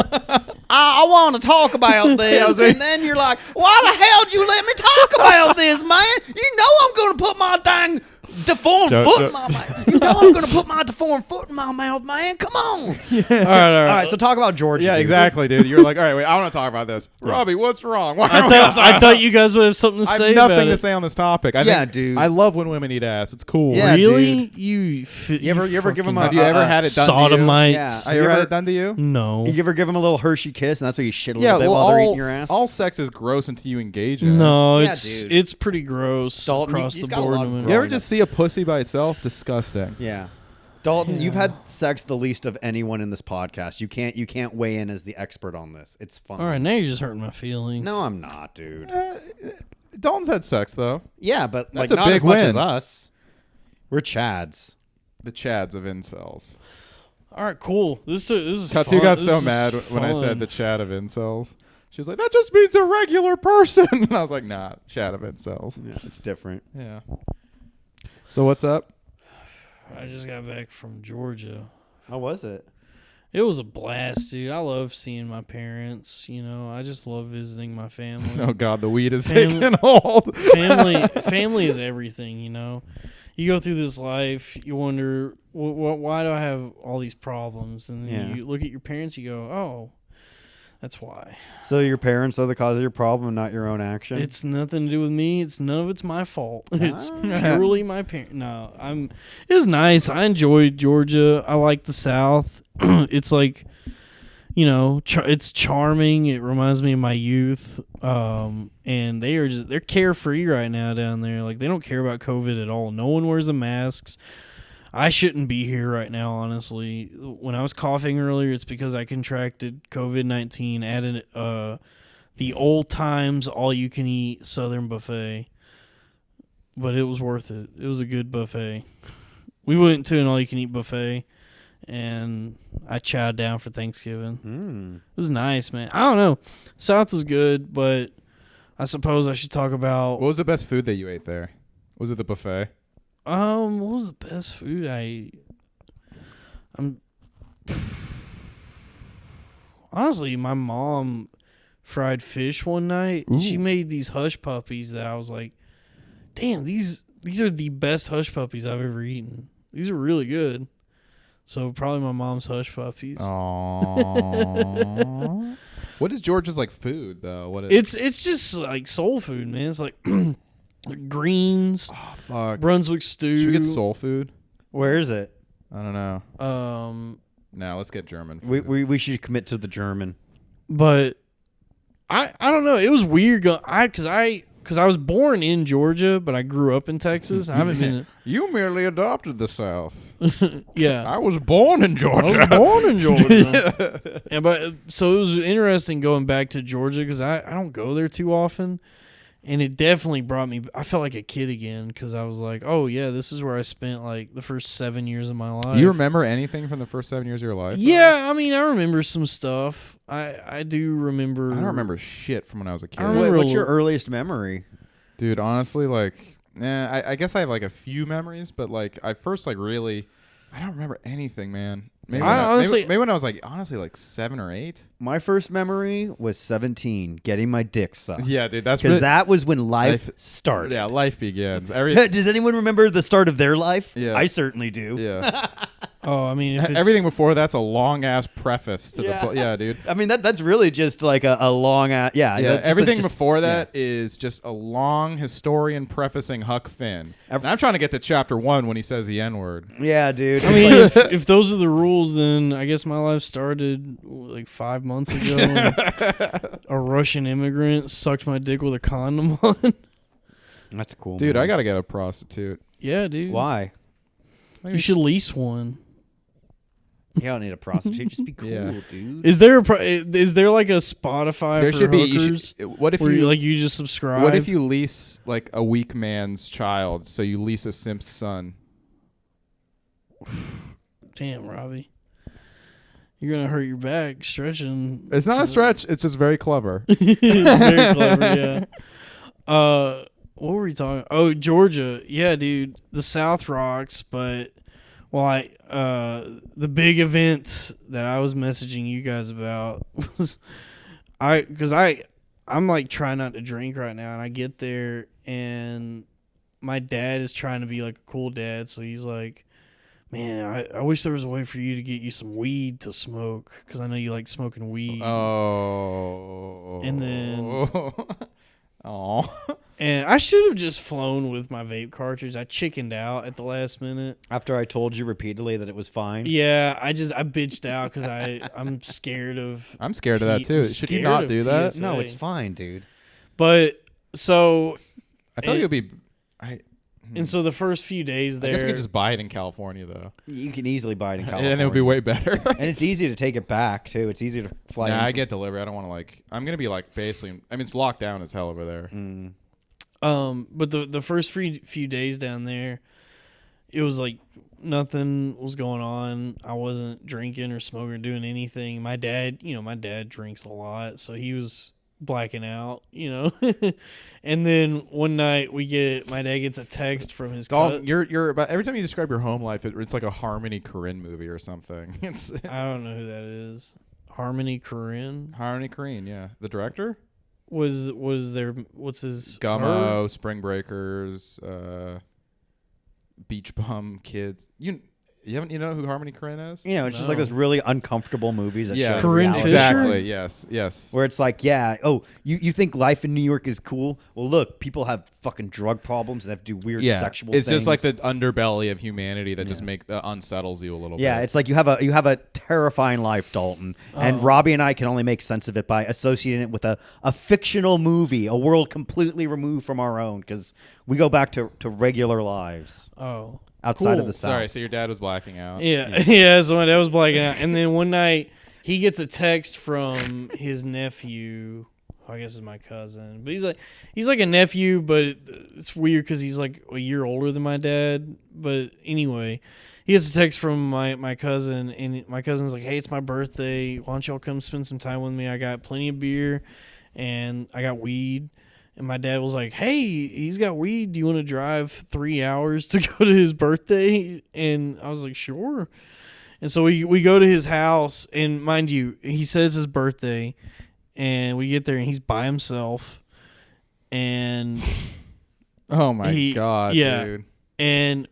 B: I want to talk about this. And then you're like, why the hell did you let me talk about this, man? You know I'm going to put my dang deformed foot in my mouth. You know I'm going to put my deformed foot in my mouth, man. Come on.
C: All right.
B: So talk about Georgia.
A: Yeah,
B: dude.
A: exactly, dude. You're like, all right, wait, I want to talk about this. Robbie, what's wrong? Why
C: I thought you guys would have something to
A: I
C: say
A: have
C: about
A: nothing to
C: it.
A: say on this topic. I
B: Yeah,
A: think,
B: dude.
A: I love when women eat ass. It's cool.
B: Yeah,
C: Really?
B: dude.
C: You
B: ever give 'em a-
A: Have you ever had it done
C: sodomites?
B: Yeah.
A: to you? Have you ever had it done to you?
C: No.
B: You ever give them a little Hershey kiss, and that's why you shit a
A: Yeah,
B: little bit
A: well,
B: while they're eating your ass?
A: all sex is gross until you engage in it.
C: No,
B: Yeah,
C: it's
B: dude.
C: it's pretty gross
B: Dalton,
C: across
B: he's
C: the
B: got a
C: board.
B: lot of
C: women.
A: You ever
B: growing
A: just see a pussy by itself? Disgusting.
B: Yeah. Dalton,
C: Yeah.
B: you've had sex the least of anyone in this podcast. You can't weigh in as the expert on this. It's fun.
C: All right, now you're just hurting my feelings.
B: No, I'm not, dude.
A: Dalton's had sex though.
B: Yeah, but
A: That's
B: like
A: a
B: not
A: big
B: as much as
A: win.
B: us. We're Chads.
A: The Chads of incels.
C: All right, cool. This is
A: Tattoo
C: fun.
A: got
C: This
A: so
C: is
A: mad when I
C: fun.
A: said the Chad of incels. She was like, that just means a regular person. And I was like, nah, Chad of incels.
B: Yeah, it's different.
A: Yeah. So what's up?
C: I just got back from Georgia.
B: How was it?
C: It was a blast, dude. I love seeing my parents. You know, I just love visiting my family.
A: Oh God, the weed is
C: Family-
A: taking hold.
C: family is everything. You know, you go through this life, you wonder, why do I have all these problems? And then
B: Yeah.
C: you look at your parents, you go, oh, that's why.
B: So your parents are the cause of your problem, not your own action.
C: It's nothing to do with me. None of it's my fault. It's purely my parents. No, it was nice. I enjoyed Georgia. I like the South. It's like, you know, it's charming. It reminds me of my youth. And they're carefree right now down there. Like, they don't care about COVID at all. No one wears the masks. I shouldn't be here right now, honestly. When I was coughing earlier, it's because I contracted COVID-19 at the old times all-you-can-eat Southern buffet. But it was worth it. It was a good buffet. We went to an all-you-can-eat buffet, and I chowed down for Thanksgiving. It was nice, man. I don't know. South was good, but I suppose I should talk about...
A: What was the best food that you ate there? Was it the buffet?
C: What was the best food honestly, my mom fried fish one night. And she made these hush puppies that I was like, damn, these are the best hush puppies I've ever eaten. These are really good. So probably my mom's hush puppies.
A: Aww. What is Georgia's like food though?
C: It's just like soul food, man. It's like greens,
A: Oh fuck.
C: Brunswick stew.
A: Should we get soul food?
B: Where is it?
A: I don't know. No, let's get German food.
B: We should commit to the German.
C: But I don't know. It was weird. Because I was born in Georgia, but I grew up in Texas. I haven't been.
A: You merely adopted the South.
C: Yeah,
A: I was born in Georgia.
C: I was born in Georgia. So it was interesting going back to Georgia because I don't go there too often. And it definitely brought me, I felt like a kid again because I was like, oh, yeah, this is where I spent like the first 7 years of my life.
A: Do you remember anything from the first 7 years of your life?
C: Yeah, I mean, I remember some stuff. I do remember.
A: I don't remember shit from when I was a kid.
C: I remember
B: What's your earliest memory?
A: Dude, honestly, like, I guess I have like a few memories, but like I first like really I don't remember anything, man. Maybe maybe when I was like 7 or 8.
B: My first memory was 17, getting my dick sucked.
A: Yeah, dude, that's
B: because that was when life started.
A: Yeah, life begins.
B: Does anyone remember the start of their life?
A: Yeah,
B: I certainly do.
A: Yeah.
C: Oh, I mean, if
A: everything before that's a long ass preface to the yeah, dude.
B: I mean that's really just like a long ass
A: everything before that is just a long historian prefacing Huck Finn. And I'm trying to get to chapter 1 when he says the N-word.
B: Yeah, dude.
C: I mean, if those are the rules, then I guess my life started like 5 months ago. When a Russian immigrant sucked my dick with a condom on.
B: That's cool,
A: dude.
B: man.
A: I gotta get a prostitute.
C: Yeah, dude.
B: Why?
C: You should lease one.
B: You don't need a prostitute. Just be cool, dude.
C: Is there like a Spotify
A: there
C: for
A: should
C: hookers?
A: Be. What if
C: where
A: you
C: like you just subscribe?
A: What if you lease like a weak man's child? So you lease a simp's son.
C: Damn, Robbie, you're gonna hurt your back stretching.
A: It's not a stretch. It's just very clever.
C: Very clever, yeah. What were we talking? Oh, Georgia. Yeah, dude. The South rocks, but the big event that I was messaging you guys about was I'm like trying not to drink right now, and I get there and my dad is trying to be like a cool dad, so he's like, man, I wish there was a way for you to get you some weed to smoke, because I know you like smoking weed.
A: Oh.
C: And then
A: oh.
C: And I should have just flown with my vape cartridge. I chickened out at the last minute.
B: After I told you repeatedly that it was fine.
C: Yeah, I bitched out because I'm scared of.
A: I'm scared of that too. Should you not do that?
C: TSA.
B: No, it's fine, dude.
C: But so
A: I feel like it would be.
C: And so the first few days there,
A: I guess you could just buy it in California though.
B: You can easily buy it in California,
A: and it would be way better.
B: And it's easy to take it back too. It's easy to fly.
A: Nah, I get delivery. I don't want to like. I'm gonna be like basically. I mean, it's locked down as hell over there.
B: Mm.
C: But the first few days down there, it was like nothing was going on. I wasn't drinking or smoking or doing anything. My dad drinks a lot, so he was blacking out, And then one night my dad gets a text from his
A: Dalton, you're about every time you describe your home life, it's like a Harmony Korine movie or something.
C: I don't know who that is. Harmony Korine?
A: Harmony Korine, yeah. The director?
C: Was there, what's his?
A: Gummo, Spring Breakers, Beach Bum Kids. You know who Harmony Korine is?
B: It's just like those really uncomfortable movies that show
C: Corinne
B: reality.
C: Fisher?
A: Exactly. Yes.
B: Where it's like, you think life in New York is cool? Well, look, people have fucking drug problems and have to do weird sexual
A: it's
B: things.
A: just like the underbelly of humanity that just unsettles you a little bit.
B: Yeah, it's like you have a terrifying life, Dalton, and Robbie and I can only make sense of it by associating it with a fictional movie, a world completely removed from our own, because we go back to regular lives.
C: Oh.
B: Outside of the South.
A: Sorry, so your dad was blacking out.
C: Yeah, so my dad was blacking out. And then one night, he gets a text from his nephew, who I guess is my cousin. But he's like a nephew, but it's weird because he's like a year older than my dad. But anyway, he gets a text from my cousin, and my cousin's like, hey, it's my birthday. Why don't y'all come spend some time with me? I got plenty of beer, and I got weed. And my dad was like, hey, he's got weed. Do you want to drive 3 hours to go to his birthday? And I was like, sure. And so we go to his house. And mind you, he says his birthday. And we get there and he's by himself. And
A: oh, my God, dude.
C: And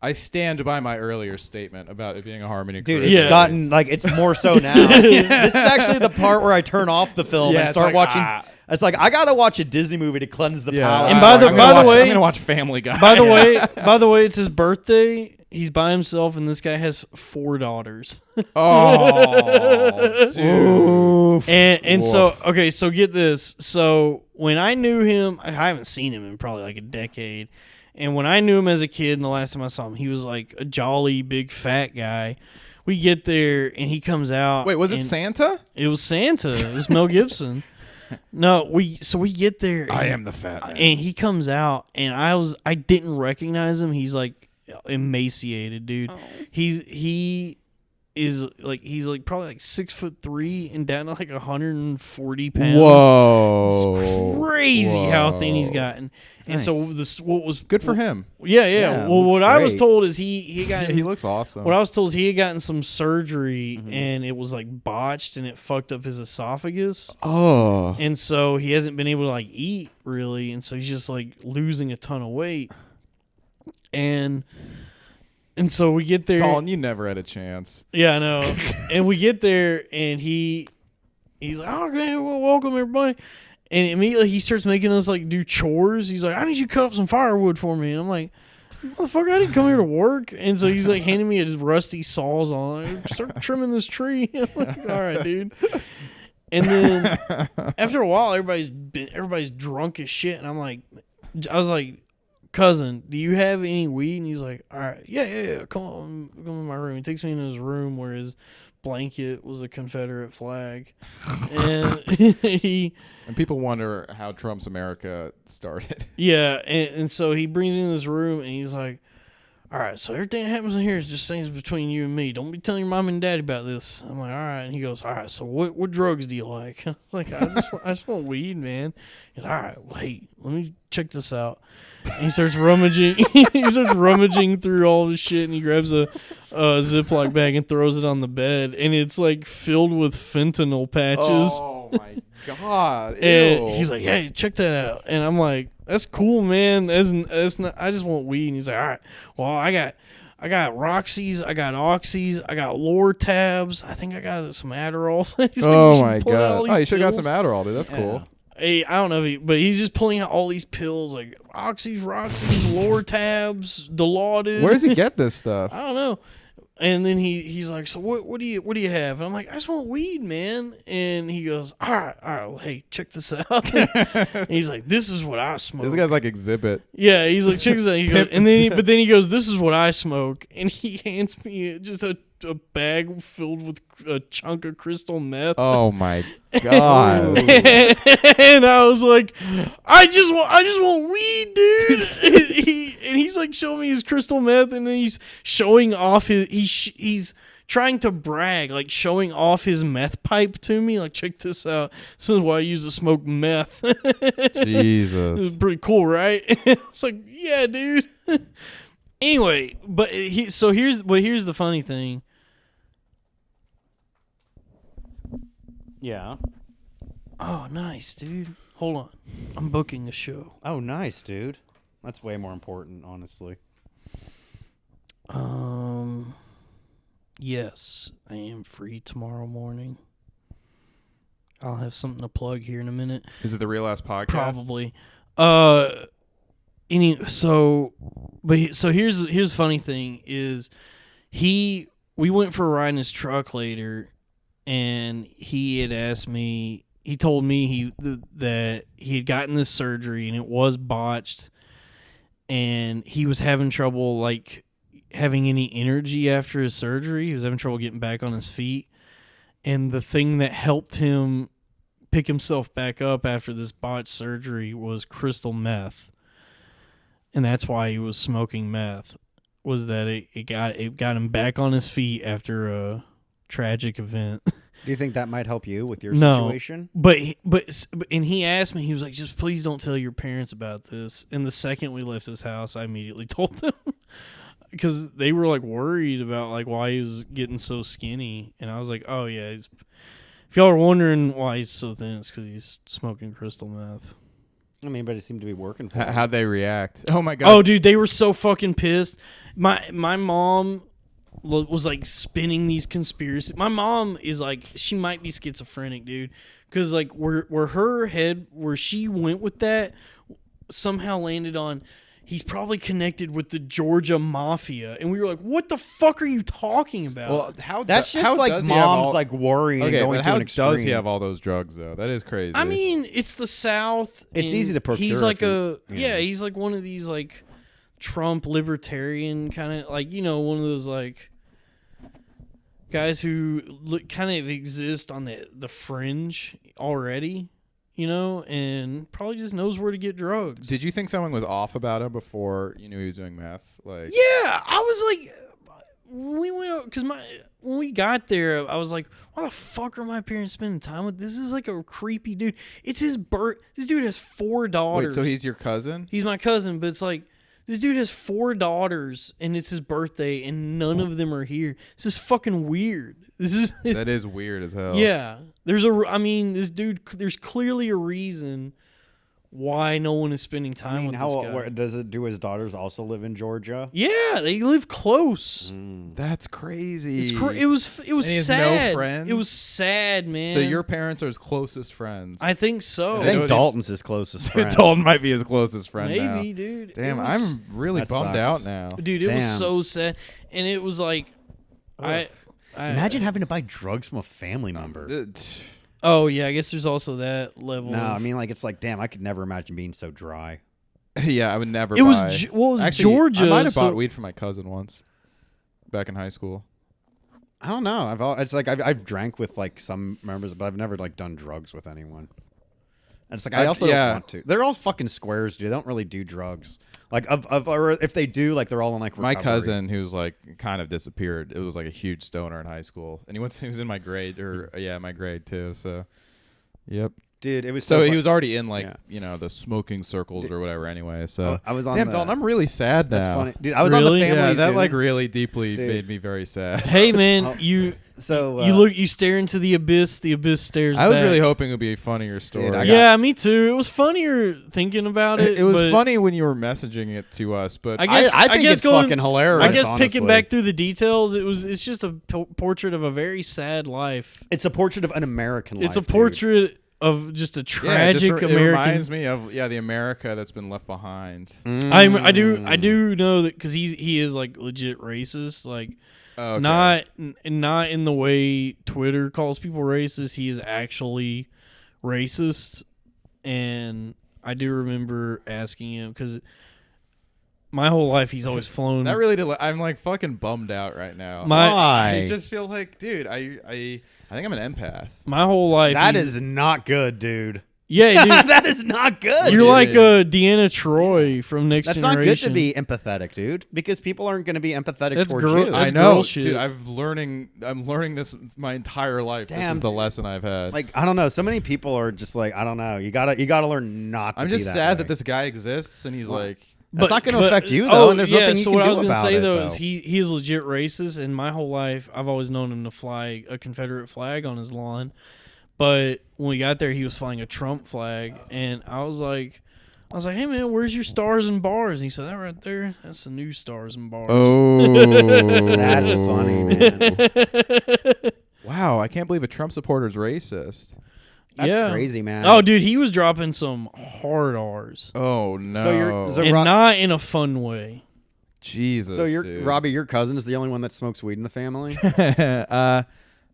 A: I stand by my earlier statement about it being a Harmony.
B: Dude, it's gotten, like, it's more so now. This is actually the part where I turn off the film and start watching. It's like, I gotta watch a Disney movie to cleanse the palate.
C: And by the way,
A: I'm gonna watch Family Guy.
C: By the way, it's his birthday. He's by himself, and this guy has 4 daughters.
A: Oh, dude.
C: And so, okay, so get this. So when I knew him, I haven't seen him in probably like a decade. And when I knew him as a kid, and the last time I saw him, he was like a jolly, big, fat guy. We get there, and he comes out.
A: Wait, was it Santa?
C: It was Santa. It was Mel Gibson. No, we get there.
A: I am the fat man.
C: And he comes out, and I didn't recognize him. He's like emaciated, dude. Oh. He is like he's like probably like 6'3" and down to like 140 pounds.
A: Whoa.
C: It's crazy how thin he's
A: Whoa.
C: gotten. And
B: Nice.
C: so this what was
A: Good for him.
C: Yeah. Well,
B: looks
C: what I was
B: great.
C: told is he got
A: He looks awesome.
C: what I was told is he had gotten some surgery and it was like botched and it fucked up his esophagus.
A: Oh.
C: And so he hasn't been able to like eat really, and so he's just like losing a ton of weight. And so we get there.
A: Dalton, you never had a chance.
C: Yeah, I know. And we get there, and he's like, "Oh, okay, well, welcome everybody." And immediately he starts making us like do chores. He's like, "I need you to cut up some firewood for me." And I'm like, "Motherfucker, I didn't come here to work." And so he's like handing me his rusty saws. Start trimming this tree. I'm like, "All right, dude." And then after a while, everybody's drunk as shit, and I was like, "Cousin, do you have any weed?" And he's like, "All right, yeah, come in my room." He takes me in his room where his blanket was a Confederate flag, and
A: And people wonder how Trump's America started.
C: yeah, and so he brings me in this room, and he's like, "All right, so everything that happens in here is just things between you and me. Don't be telling your mom and daddy about this." I'm like, "All right." And he goes, "All right, so what drugs do you like?" I was like, I just want weed, man." He's like, "All right, wait, let me check this out." And he starts rummaging. He starts rummaging through all this shit, and he grabs a Ziploc bag and throws it on the bed, and it's like filled with fentanyl patches.
A: Oh my god!
C: And
A: Ew.
C: he's like, "Hey, check that out." And I'm like, "That's cool, man. That's not. I just want weed." And he's like, "All right, well, I got Roxy's, I got Oxys, I got Lore tabs. I think I got some Adderall." He's like,
A: Oh
C: "You
A: my
C: pull out all
A: god!
C: these
A: Oh, you should have got
C: pills."
A: some Adderall, dude. That's cool.
C: Hey, I don't know if but he's just pulling out all these pills like Oxys, Roxy's, Lore tabs, Dilaudid.
A: Where does he get this stuff?
C: I don't know. And then he's like, "So what do you have?" And I'm like, "I just want weed, man." And he goes, all right, well, hey, check this out." And he's like, "This is what I smoke."
A: This guy's like Exhibit.
C: Yeah, he's like, "Check this out." He goes, but then he goes, "This is what I smoke," and he hands me just a bag filled with a chunk of crystal meth.
A: Oh my god!
C: And I was like, I just want weed, dude." And he's like showing me his crystal meth, and then he's showing off he's trying to brag, like showing off his meth pipe to me, like, "Check this out. This is what I use to smoke meth."
A: Jesus.
C: It was pretty cool, right? It's like, yeah, dude. Anyway, but here's the funny thing.
B: Yeah.
C: Oh, nice, dude. Hold on. I'm booking a show.
B: Oh, nice, dude. That's way more important, honestly.
C: Yes, I am free tomorrow morning. I'll have something to plug here in a minute.
A: Is it the Real Ass Podcast?
C: Probably. So here's the funny thing is we went for a ride in his truck later, and he had asked me. He told me that he had gotten this surgery and it was botched, and he was having trouble like having any energy after his surgery. He was having trouble getting back on his feet, and the thing that helped him pick himself back up after this botched surgery was crystal meth. And that's why he was smoking meth, was that it got him back on his feet after a tragic event.
B: Do you think that might help you with your situation?
C: But he asked me, he was like, "Just please don't tell your parents about this." And the second we left his house, I immediately told them, because they were like worried about like why he was getting so skinny. And I was like, "Oh yeah, if y'all are wondering why he's so thin, it's because he's smoking crystal meth."
B: I mean, but it seemed to be working for him.
A: How'd they react? Oh my god!
C: Oh, dude, they were so fucking pissed. My mom was like spinning these conspiracies. My mom is like, she might be schizophrenic, dude, because like where her head, where she went with that, somehow landed on, he's probably connected with the Georgia mafia, and we were like, "What the fuck are you talking about?"
A: Well,
B: That's just like mom's like worrying and going to an extreme.
A: How does he have all those drugs though? That is crazy.
C: I mean, it's the South.
B: It's
C: and
B: easy to procure.
C: He's like
B: yeah,
C: he's like one of these like Trump libertarian kind of, like, you know, one of those like guys who kind of exist on the fringe already, you know, and probably just knows where to get drugs.
A: Did you think something was off about him before you knew he was doing meth? Like,
C: Yeah, I was like, we went because when we got there, I was like, why the fuck are my parents spending time with? This is like a creepy dude. It's his birth. This dude has 4 daughters.
A: Wait, so he's your cousin?
C: He's my cousin, but it's like this dude has 4 daughters, and it's his birthday, and none of them are here. This is fucking weird.
A: That is weird as hell.
C: Yeah, this dude. There's clearly a reason why no one is spending time with this guy.
B: Do his daughters also live in Georgia?
C: Yeah, they live close.
A: That's crazy.
C: It was
A: And he has
C: sad.
A: no friends?
C: It was sad, man.
A: So your parents are his closest friends.
C: I think so.
B: I think Dalton's his closest friend.
A: Dalton might be his closest friend
C: Maybe,
A: now.
C: dude.
A: Damn,
C: It was-
A: I'm really
B: That
A: bummed
B: sucks.
A: out now.
C: Dude, it was
B: Damn.
C: so sad, and it was like, I
B: Imagine having to buy drugs from a family member.
C: Oh yeah, I guess there's also that level.
B: No,
C: of-
B: I mean, like, it's like, damn, I could never imagine being so dry.
A: Yeah, I would never
C: It was
A: buy.
C: Ge- well, it was
A: Actually,
C: Georgia,
A: I might have
C: so-
A: bought weed from my cousin once back in high school.
B: I don't know. I've drank with like some members, but I've never like done drugs with anyone. And it's like I also don't want to. They're all fucking squares, dude. They don't really do drugs. Like or if they do, like they're all in like
A: My
B: recovery.
A: cousin, who's like kind of disappeared, it was like a huge stoner in high school, and he was in my grade, my grade too. So, yep.
B: Dude, it was
A: So
B: fun.
A: he was already in like
B: Yeah.
A: the smoking circles or whatever. Anyway, so
B: I was on
A: damn
B: the-
A: Dalton, I'm really sad now.
B: That's funny, dude. I was on
C: Really?
B: the family
A: Yeah, that
B: Zoom.
A: like really deeply
B: Dude.
A: made me very sad.
C: Hey man, you
B: So
C: you stare into the abyss stares
A: I was
C: back.
A: really hoping it would be a funnier story.
B: I got-
C: Yeah, me too. It was funnier thinking about it.
A: It was
C: but
A: funny when you were messaging it to us, but
C: I guess
B: I think
C: guess
B: it's
C: going,
B: fucking hilarious.
C: I guess
B: honestly.
C: picking back through the details, it's just a portrait of a very sad life.
B: It's a portrait of an American life.
C: It's a
B: dude.
C: portrait of just a
A: yeah, it
C: tragic
A: just it
C: American.
A: reminds me of the America that's been left behind.
C: I do know that because he is like legit racist, like
A: Okay.
C: not in the way Twitter calls people racist. He is actually racist, and I do remember asking him because my whole life he's always flown.
A: That really did. I'm like fucking bummed out right now.
B: Why?
A: I just feel like, dude, I think I'm an empath.
C: my whole life.
B: That
C: he's-
B: is not good, dude.
C: yeah, dude.
B: That is not good.
C: You're
A: dude.
C: like Deanna Troy from Next
B: That's not
C: Generation.
B: good to be empathetic, dude, because people aren't going to be empathetic
C: That's
B: towards
C: gro-
B: you.
C: that's
A: I know,
C: girl shit.
A: dude. I'm learning this my entire life. This
B: Damn.
A: is the lesson I've had.
B: Like, I don't know. So many people are just like, I don't know. You gotta learn not to
A: I'm
B: be
A: just
B: that
A: sad
B: way.
A: that this guy exists, and he's like,
B: That's not going to affect you, though, and there's nothing you
C: so
B: can
C: what
B: do
C: I was gonna
B: about
C: say
B: it,
C: though
B: though.
C: is he is legit racist, and my whole life I've always known him to fly a Confederate flag on his lawn. But when we got there, he was flying a Trump flag, and I was like, hey man, where's your stars and bars? And he said, that right there, that's the new stars and bars.
A: oh,
B: That's funny, man.
A: Wow, I can't believe a Trump supporter is racist.
B: That's
C: Yeah.
B: crazy, man.
C: Oh, dude, he was dropping some hard R's,
A: Oh no,
B: So
C: and
B: Ro-
C: not in a fun way.
A: Jesus.
B: So
A: dude.
B: Robbie, your cousin is the only one that smokes weed in the family?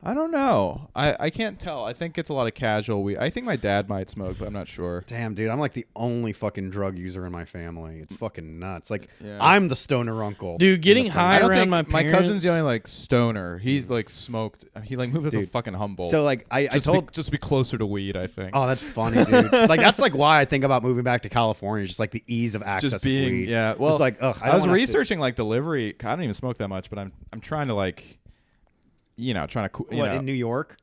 A: I don't know. I can't tell. I think it's a lot of casual weed. I think my dad might smoke, but I'm not sure.
B: Damn, dude, I'm like the only fucking drug user in my family. It's fucking nuts. Like,
A: Yeah.
B: I'm the stoner uncle.
C: Dude, getting
B: in the family.
C: high
A: I don't
C: around
A: think
C: my
A: my
C: parents.
A: cousin's the only like stoner. He's like smoked. He like moved to
B: Dude.
A: fucking Humboldt.
B: So, like, I
A: just
B: told...
A: just be closer to weed. I think.
B: Oh, that's funny, dude. Like, that's like why I think about moving back to California. Just like the ease of access
A: just
B: to
A: being
B: weed.
A: yeah. Well,
B: Just like, ugh,
A: I was
B: don't wanna have to-
A: researching like delivery. I don't even smoke that much, but I'm trying to like, trying to
B: What, in New York?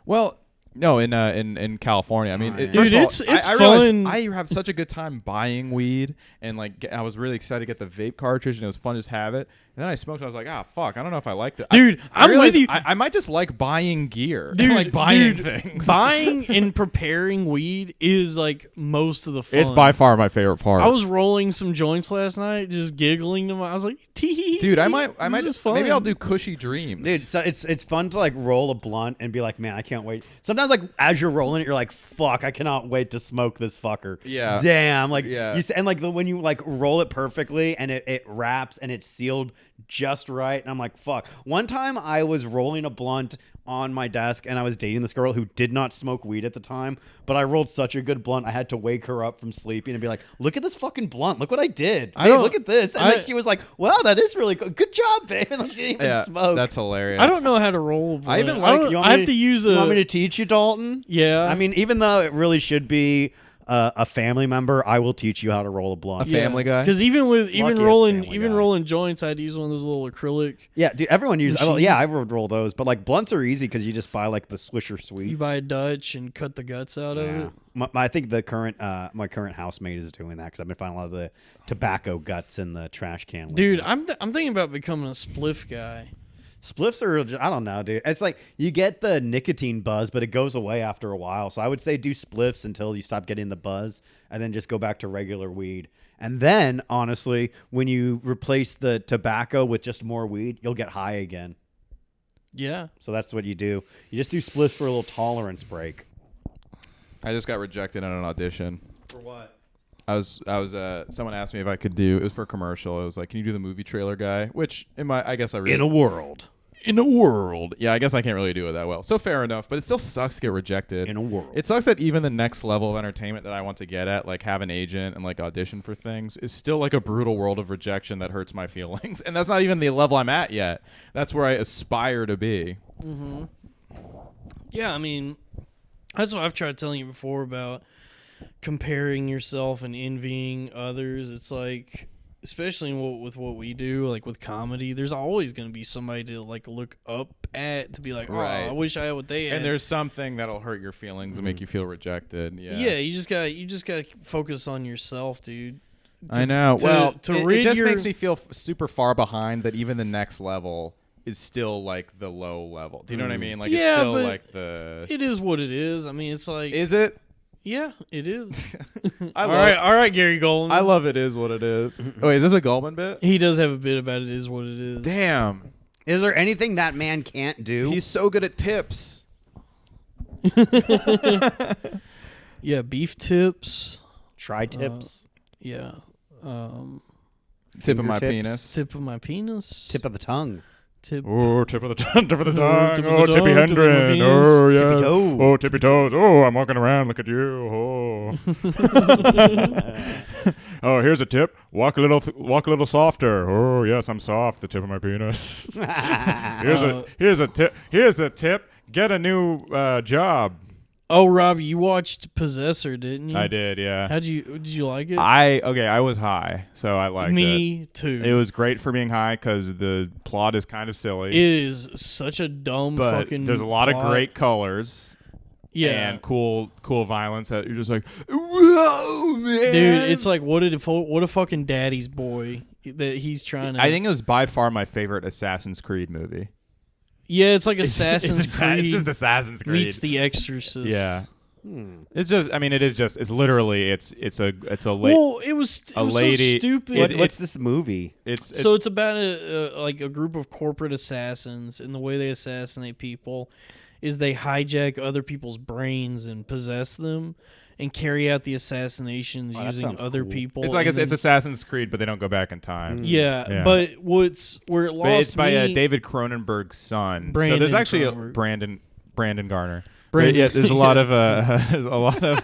A: Well, no, in California. I mean,
B: Dude,
A: first of all,
C: it's
A: I realized
C: fun.
A: I have such a good time buying weed, and like I was really excited to get the vape cartridge, and it was fun to just have it. And then I smoked, and I was like, fuck, I don't know if I like that.
C: Dude,
A: I
C: I'm with
A: realized
C: you.
A: I might just like buying gear,
C: Dude,
A: and like buying
C: dude,
A: things.
C: Buying and preparing weed is like most of the fun.
A: It's by far my favorite part.
C: I was rolling some joints last night, just giggling to my. I was like, tee.
A: Dude, I might
C: this is
A: just
C: fun.
A: maybe I'll do cushy dreams,
B: Dude, so it's fun to like roll a blunt and be like, man, I can't wait. Sometimes like as you're rolling it, you're like, fuck, I cannot wait to smoke this fucker.
A: Yeah.
B: Damn. Like
A: Yeah.
B: and like when you like roll it perfectly and it wraps and it's sealed just right. And I'm like, fuck. One time I was rolling a blunt on my desk and I was dating this girl who did not smoke weed at the time, but I rolled such a good blunt I had to wake her up from sleeping and be like, look at this fucking blunt, look what I did, babe, look at this. And then she was like, wow, that is really good job, babe. And like, she didn't even smoke.
A: That's hilarious.
C: I don't know how to roll. A blunt.
A: I even like-
C: don't-
B: You want
C: I
B: me
C: have to use a.
B: You want me to teach you, Dalton?
C: Yeah.
B: I mean, even though it really should be a family member, I will teach you how to roll a blunt.
A: A Family Guy?
C: Because even
B: Lucky it's
C: rolling
B: Family Guy.
C: rolling joints, I had to use one of those little acrylic.
B: Yeah, dude, everyone uses.
C: Machines.
B: Yeah, I would roll those, but like blunts are easy because you just buy like the Swisher
C: You
B: Sweet.
C: buy a Dutch and cut the guts out of
B: Yeah.
C: it.
B: I think the current my current housemate is doing that because I've been finding a lot of the tobacco guts in the trash can. lately.
C: Dude, I'm thinking about becoming a spliff guy.
B: Spliffs are, I don't know, dude. It's like you get the nicotine buzz, but it goes away after a while. So I would say do spliffs until you stop getting the buzz and then just go back to regular weed. And then, honestly, when you replace the tobacco with just more weed, you'll get high again.
C: Yeah.
B: So that's what you do. You just do spliffs for a little tolerance break.
A: I just got rejected on an audition.
C: For what?
A: Someone asked me if I could do, it was for a commercial. It was like, can you do the movie trailer guy? Which I guess I really.
B: In a world.
A: Yeah, I guess I can't really do it that well. So fair enough, but it still sucks to get rejected.
B: In a world.
A: It sucks that even the next level of entertainment that I want to get at, like have an agent and like audition for things, is still like a brutal world of rejection that hurts my feelings. And that's not even the level I'm at yet. That's where I aspire to be.
C: Mm-hmm. Yeah, I mean, that's what I've tried telling you before about comparing yourself and envying others. It's like, especially with what we do, like with comedy, there's always going to be somebody to like look up at, to be like, oh,
A: Right.
C: I wish I had what they had.
A: And there's something that'll hurt your feelings and make you feel rejected. Yeah.
C: Yeah, you just gotta focus on yourself, dude.
A: I know. It
C: rid
A: just
C: your-
A: makes me feel super far behind that even the next level is still like the low level. Do you know what I mean? Like
C: Yeah,
A: it's still
C: but
A: like the.
C: It is what it is. I mean, it's like,
A: Is it?
C: yeah, it is.
A: I
C: all
A: love.
C: right, Gary Goldman.
A: I love it. Is what it is. Oh, wait, is this a Goldman bit?
C: He does have a bit about it is what it is.
A: Damn.
B: Is there anything that man can't do?
A: He's so good at tips.
C: Yeah, beef tips.
B: Tri-tips.
C: Yeah.
A: Tip of my
B: Fingertips.
A: penis.
C: Tip of my penis.
B: Tip of the tongue.
C: Tip.
A: Oh, tip of the tongue. Tip of the
C: Oh,
A: tongue.
C: tip of
A: Oh,
C: the
A: Tippy
C: tongue, tip of my
A: Hendren.
C: penis.
A: Oh, yeah.
B: Tippy toe.
A: Oh, tippy toes. Oh, I'm walking around. Look at you. Oh. Oh, here's a tip. Walk a little softer. Oh, yes, I'm soft. The tip of my penis. Here's a tip. Here's a tip. Get a new job.
C: Oh, Robbie, you watched Possessor, didn't you?
A: I did, yeah.
C: Did you like it?
A: I was high, so I liked it.
C: Me too.
A: It was great for being high because the plot is kind of silly.
C: It is such a dumb
A: but
C: fucking.
A: there's a lot
C: plot.
A: of great colors.
C: Yeah.
A: And cool violence that you're just like, whoa, man.
C: Dude, it's like what a fucking daddy's boy that he's trying to.
A: I think it was by far my favorite Assassin's Creed movie.
C: Yeah, it's like Assassin's Creed.
A: It's just Assassin's Creed.
C: meets The Exorcist.
A: Yeah.
B: Hmm.
A: It's just. I mean, it is just. It's literally. It's a.
C: Well, it was
A: lady-
C: so stupid.
B: What's this movie?
A: It's
C: So it's about a group of corporate assassins, and the way they assassinate people is they hijack other people's brains and possess them and carry out the assassinations
B: that
C: using
B: sounds
C: other
B: cool.
C: people.
A: It's like
C: and
A: it's
C: then-
A: Assassin's Creed, but they don't go back in time.
C: yeah,
A: Yeah.
C: but where it lost
A: But it's by
C: me,
A: David Cronenberg's son. So
C: Brandon
A: there's actually a
C: Cronenberg.
A: Brandon Garner.
C: Brandon-
A: Yeah, there's a lot
C: yeah.
A: of there's a lot of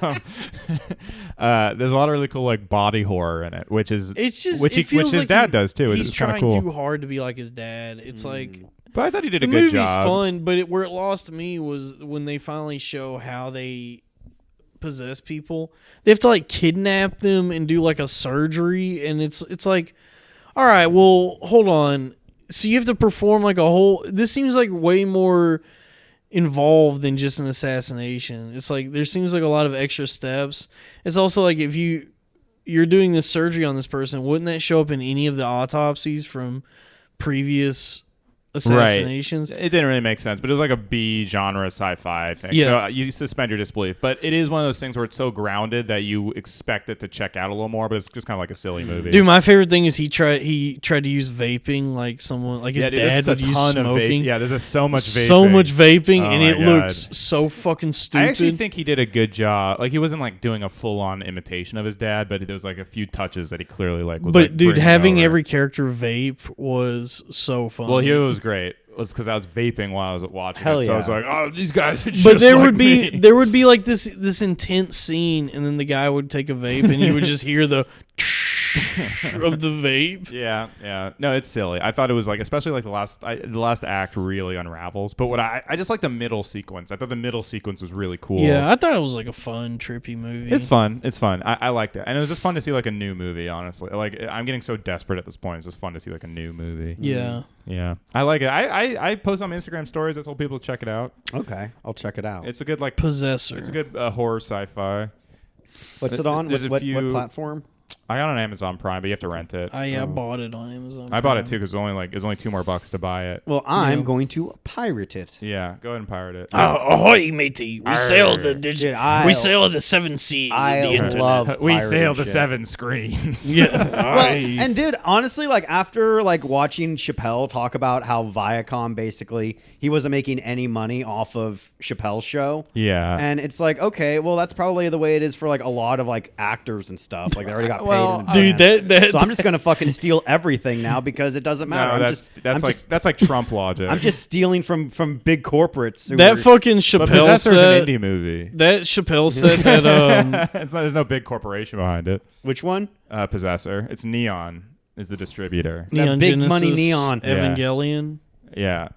A: there's a lot of really cool like body horror in it, which is
C: It's just
A: which
C: it feels
A: his
C: like
A: dad does too.
C: He's
A: It's kind of
C: trying
A: cool.
C: too hard to be like his dad. It's like
A: But I thought he did
C: the
A: a good
C: movie's
A: job.
C: fun, but where it lost me was when they finally show how they possess people. They have to like kidnap them and do like a surgery, and it's like, all right, well, hold on. So you have to perform like a whole. This seems like way more involved than just an assassination. It's like there seems like a lot of extra steps. It's also like if you're doing this surgery on this person, wouldn't that show up in any of the autopsies from previous assassinations?
A: It didn't really make sense, but it was like a B genre sci-fi thing.
C: Yeah.
A: So you suspend your disbelief. But it is one of those things where it's so grounded that you expect it to check out a little more, but it's just kind of like a silly movie.
C: Dude, my favorite thing is he tried to use vaping like someone like his
A: yeah, dude,
C: dad
A: there's a
C: would use
A: ton of
C: smoking.
A: vape. Yeah, there's so much vaping.
C: So much vaping,
A: Oh
C: and
A: my
C: it
A: God.
C: looks so fucking stupid.
A: I actually think he did a good job. Like he wasn't like doing a full-on imitation of his dad, but there was like a few touches that he clearly like was.
C: but
A: like,
C: dude,
A: bringing
C: having
A: over.
C: every character vape was so fun.
A: Well, here it was great. It's because I was vaping while I was watching
B: Hell
A: it, so I was
B: yeah.
A: like, "Oh, these guys are just
C: but there
A: like
C: would be
A: me."
C: there would be like this intense scene, and then the guy would take a vape, and you would just hear the. of the vape.
A: Yeah. No, it's silly. I thought it was like, especially like the last act really unravels. But what I just like the middle sequence. I thought the middle sequence was really cool.
C: Yeah, I thought it was like a fun, trippy movie.
A: It's fun. I liked it, and it was just fun to see like a new movie. Honestly, like I'm getting so desperate at this point. It's just fun to see like a new movie.
C: Yeah.
A: Yeah, I like it. I post on my Instagram stories. I told people to check it out.
B: Okay, I'll check it out.
A: It's a good like
C: Possessor.
A: It's a good horror sci-fi.
B: What's it on?
A: There's
B: What
A: a few-
B: platform?
A: I got it on Amazon Prime, but you have to rent it.
C: I bought it on Amazon.
A: I bought it
C: Prime.
A: too because it was only $2 to buy it.
B: Well, I'm going to pirate it.
A: Yeah, go ahead and pirate it.
C: Ahoy, matey! We sail the
B: Dude,
C: we sail the 7 seas of the
B: I
C: internet.
B: love
A: we
B: pirating
A: sail the
B: shit.
A: 7 screens.
C: Yeah.
B: Well, and dude, honestly, like after like watching Chappelle talk about how Viacom basically he wasn't making any money off of Chappelle's show.
A: Yeah.
B: And it's like, okay, well, that's probably the way it is for like a lot of like actors and stuff. Like they already got paid.
A: Well,
B: in
C: dude,
B: advance.
C: that
B: So I'm just gonna fucking steal everything now because it doesn't matter.
A: No, that's like Trump logic.
B: I'm just stealing from big corporates. who
C: that
B: are-
C: fucking
A: But
C: Chappelle
A: Possessor's
C: said.
A: an indie movie.
C: That Chappelle said that.
A: There's no big corporation behind it.
B: Which one?
A: Possessor. It's Neon is the distributor.
C: Neon
B: big
C: Genesis
B: money Neon.
A: Yeah.
C: Evangelion.
A: Yeah.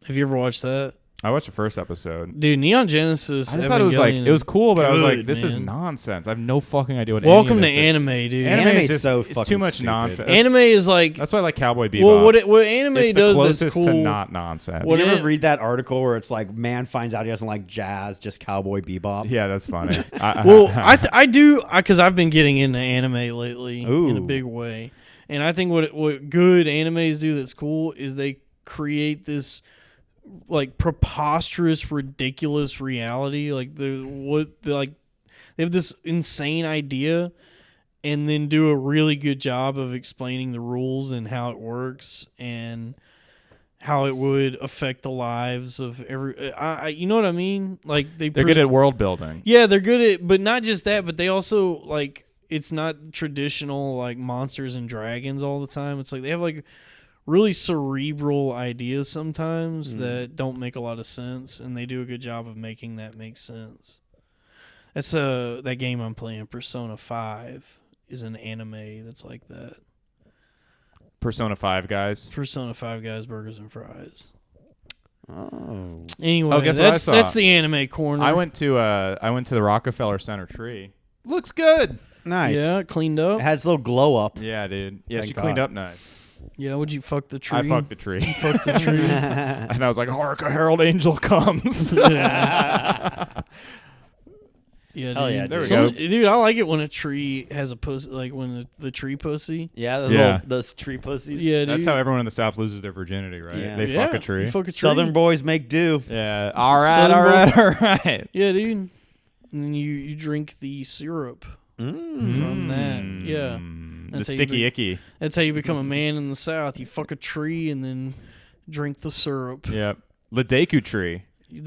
C: Have you ever watched that?
A: I watched the first episode.
C: Dude, Neon Genesis.
A: I just thought it was like
C: Evangelion
A: it was cool, but I was like,
C: good,
A: this is
C: man.
A: nonsense. I have no fucking idea what.
C: Welcome to
A: any of this is.
C: anime, dude.
A: Anime
B: Anime's
A: is just,
B: so
A: it's
B: fucking
A: too much
B: stupid.
A: nonsense.
C: Anime is like
A: That's why I like Cowboy Bebop.
C: well, what anime
A: it's the
C: does that's
A: closest
C: cool.
A: to not nonsense.
C: What
B: Did you
C: it-
B: ever read that article where it's like man finds out he doesn't like jazz, just Cowboy Bebop?
A: Yeah, that's funny.
C: Well, I do because I've been getting into anime lately in a
B: Ooh.
C: big way, and I think what good animes do that's cool is they create this like preposterous, ridiculous reality. Like they have this insane idea, and then do a really good job of explaining the rules and how it works and how it would affect the lives of every. You know what I mean? Like
A: They're good at world building.
C: yeah, they're good at, but not just that, but they also like it's not traditional like monsters and dragons all the time. It's like they have like really cerebral ideas sometimes that don't make a lot of sense, and they do a good job of making that make sense. That's that game I'm playing, Persona 5, is an anime that's like that.
A: Persona 5 guys.
C: Persona 5 Guys, Burgers and Fries.
B: Oh.
C: Anyway,
A: Oh, guess what I saw?
C: that's the anime corner.
A: I went to the Rockefeller Center tree. Looks good.
B: Nice.
C: Yeah, cleaned up.
B: It has a little glow up.
A: Yeah, dude. Yeah,
B: Thank
A: she cleaned
B: God.
A: up nice.
C: Yeah, would you fuck the tree?
A: I fucked the tree.
C: Fuck the tree.
A: And I was like, hark, a herald angel comes.
C: Yeah,
B: Hell
C: dude.
B: yeah,
A: There we
C: Some-
A: go.
C: Dude, I like it when a tree has a pussy, like when the tree pussy.
B: Yeah,
A: Yeah.
B: those tree pussies.
C: Yeah, dude.
A: That's how everyone in the South loses their virginity, right?
B: Yeah.
A: They
C: Yeah,
A: fuck a tree.
C: you fuck a tree.
B: Southern boys make do.
A: Yeah. All right,
C: Southern
A: all
C: boy-
A: right, all right.
C: Yeah, dude. And then you drink the syrup from that. Yeah.
A: The
C: That's how you
A: sticky
C: be-
A: icky.
C: That's how you become a man in the South. You fuck a tree and then drink the syrup.
A: Yep. The Deku tree.
C: You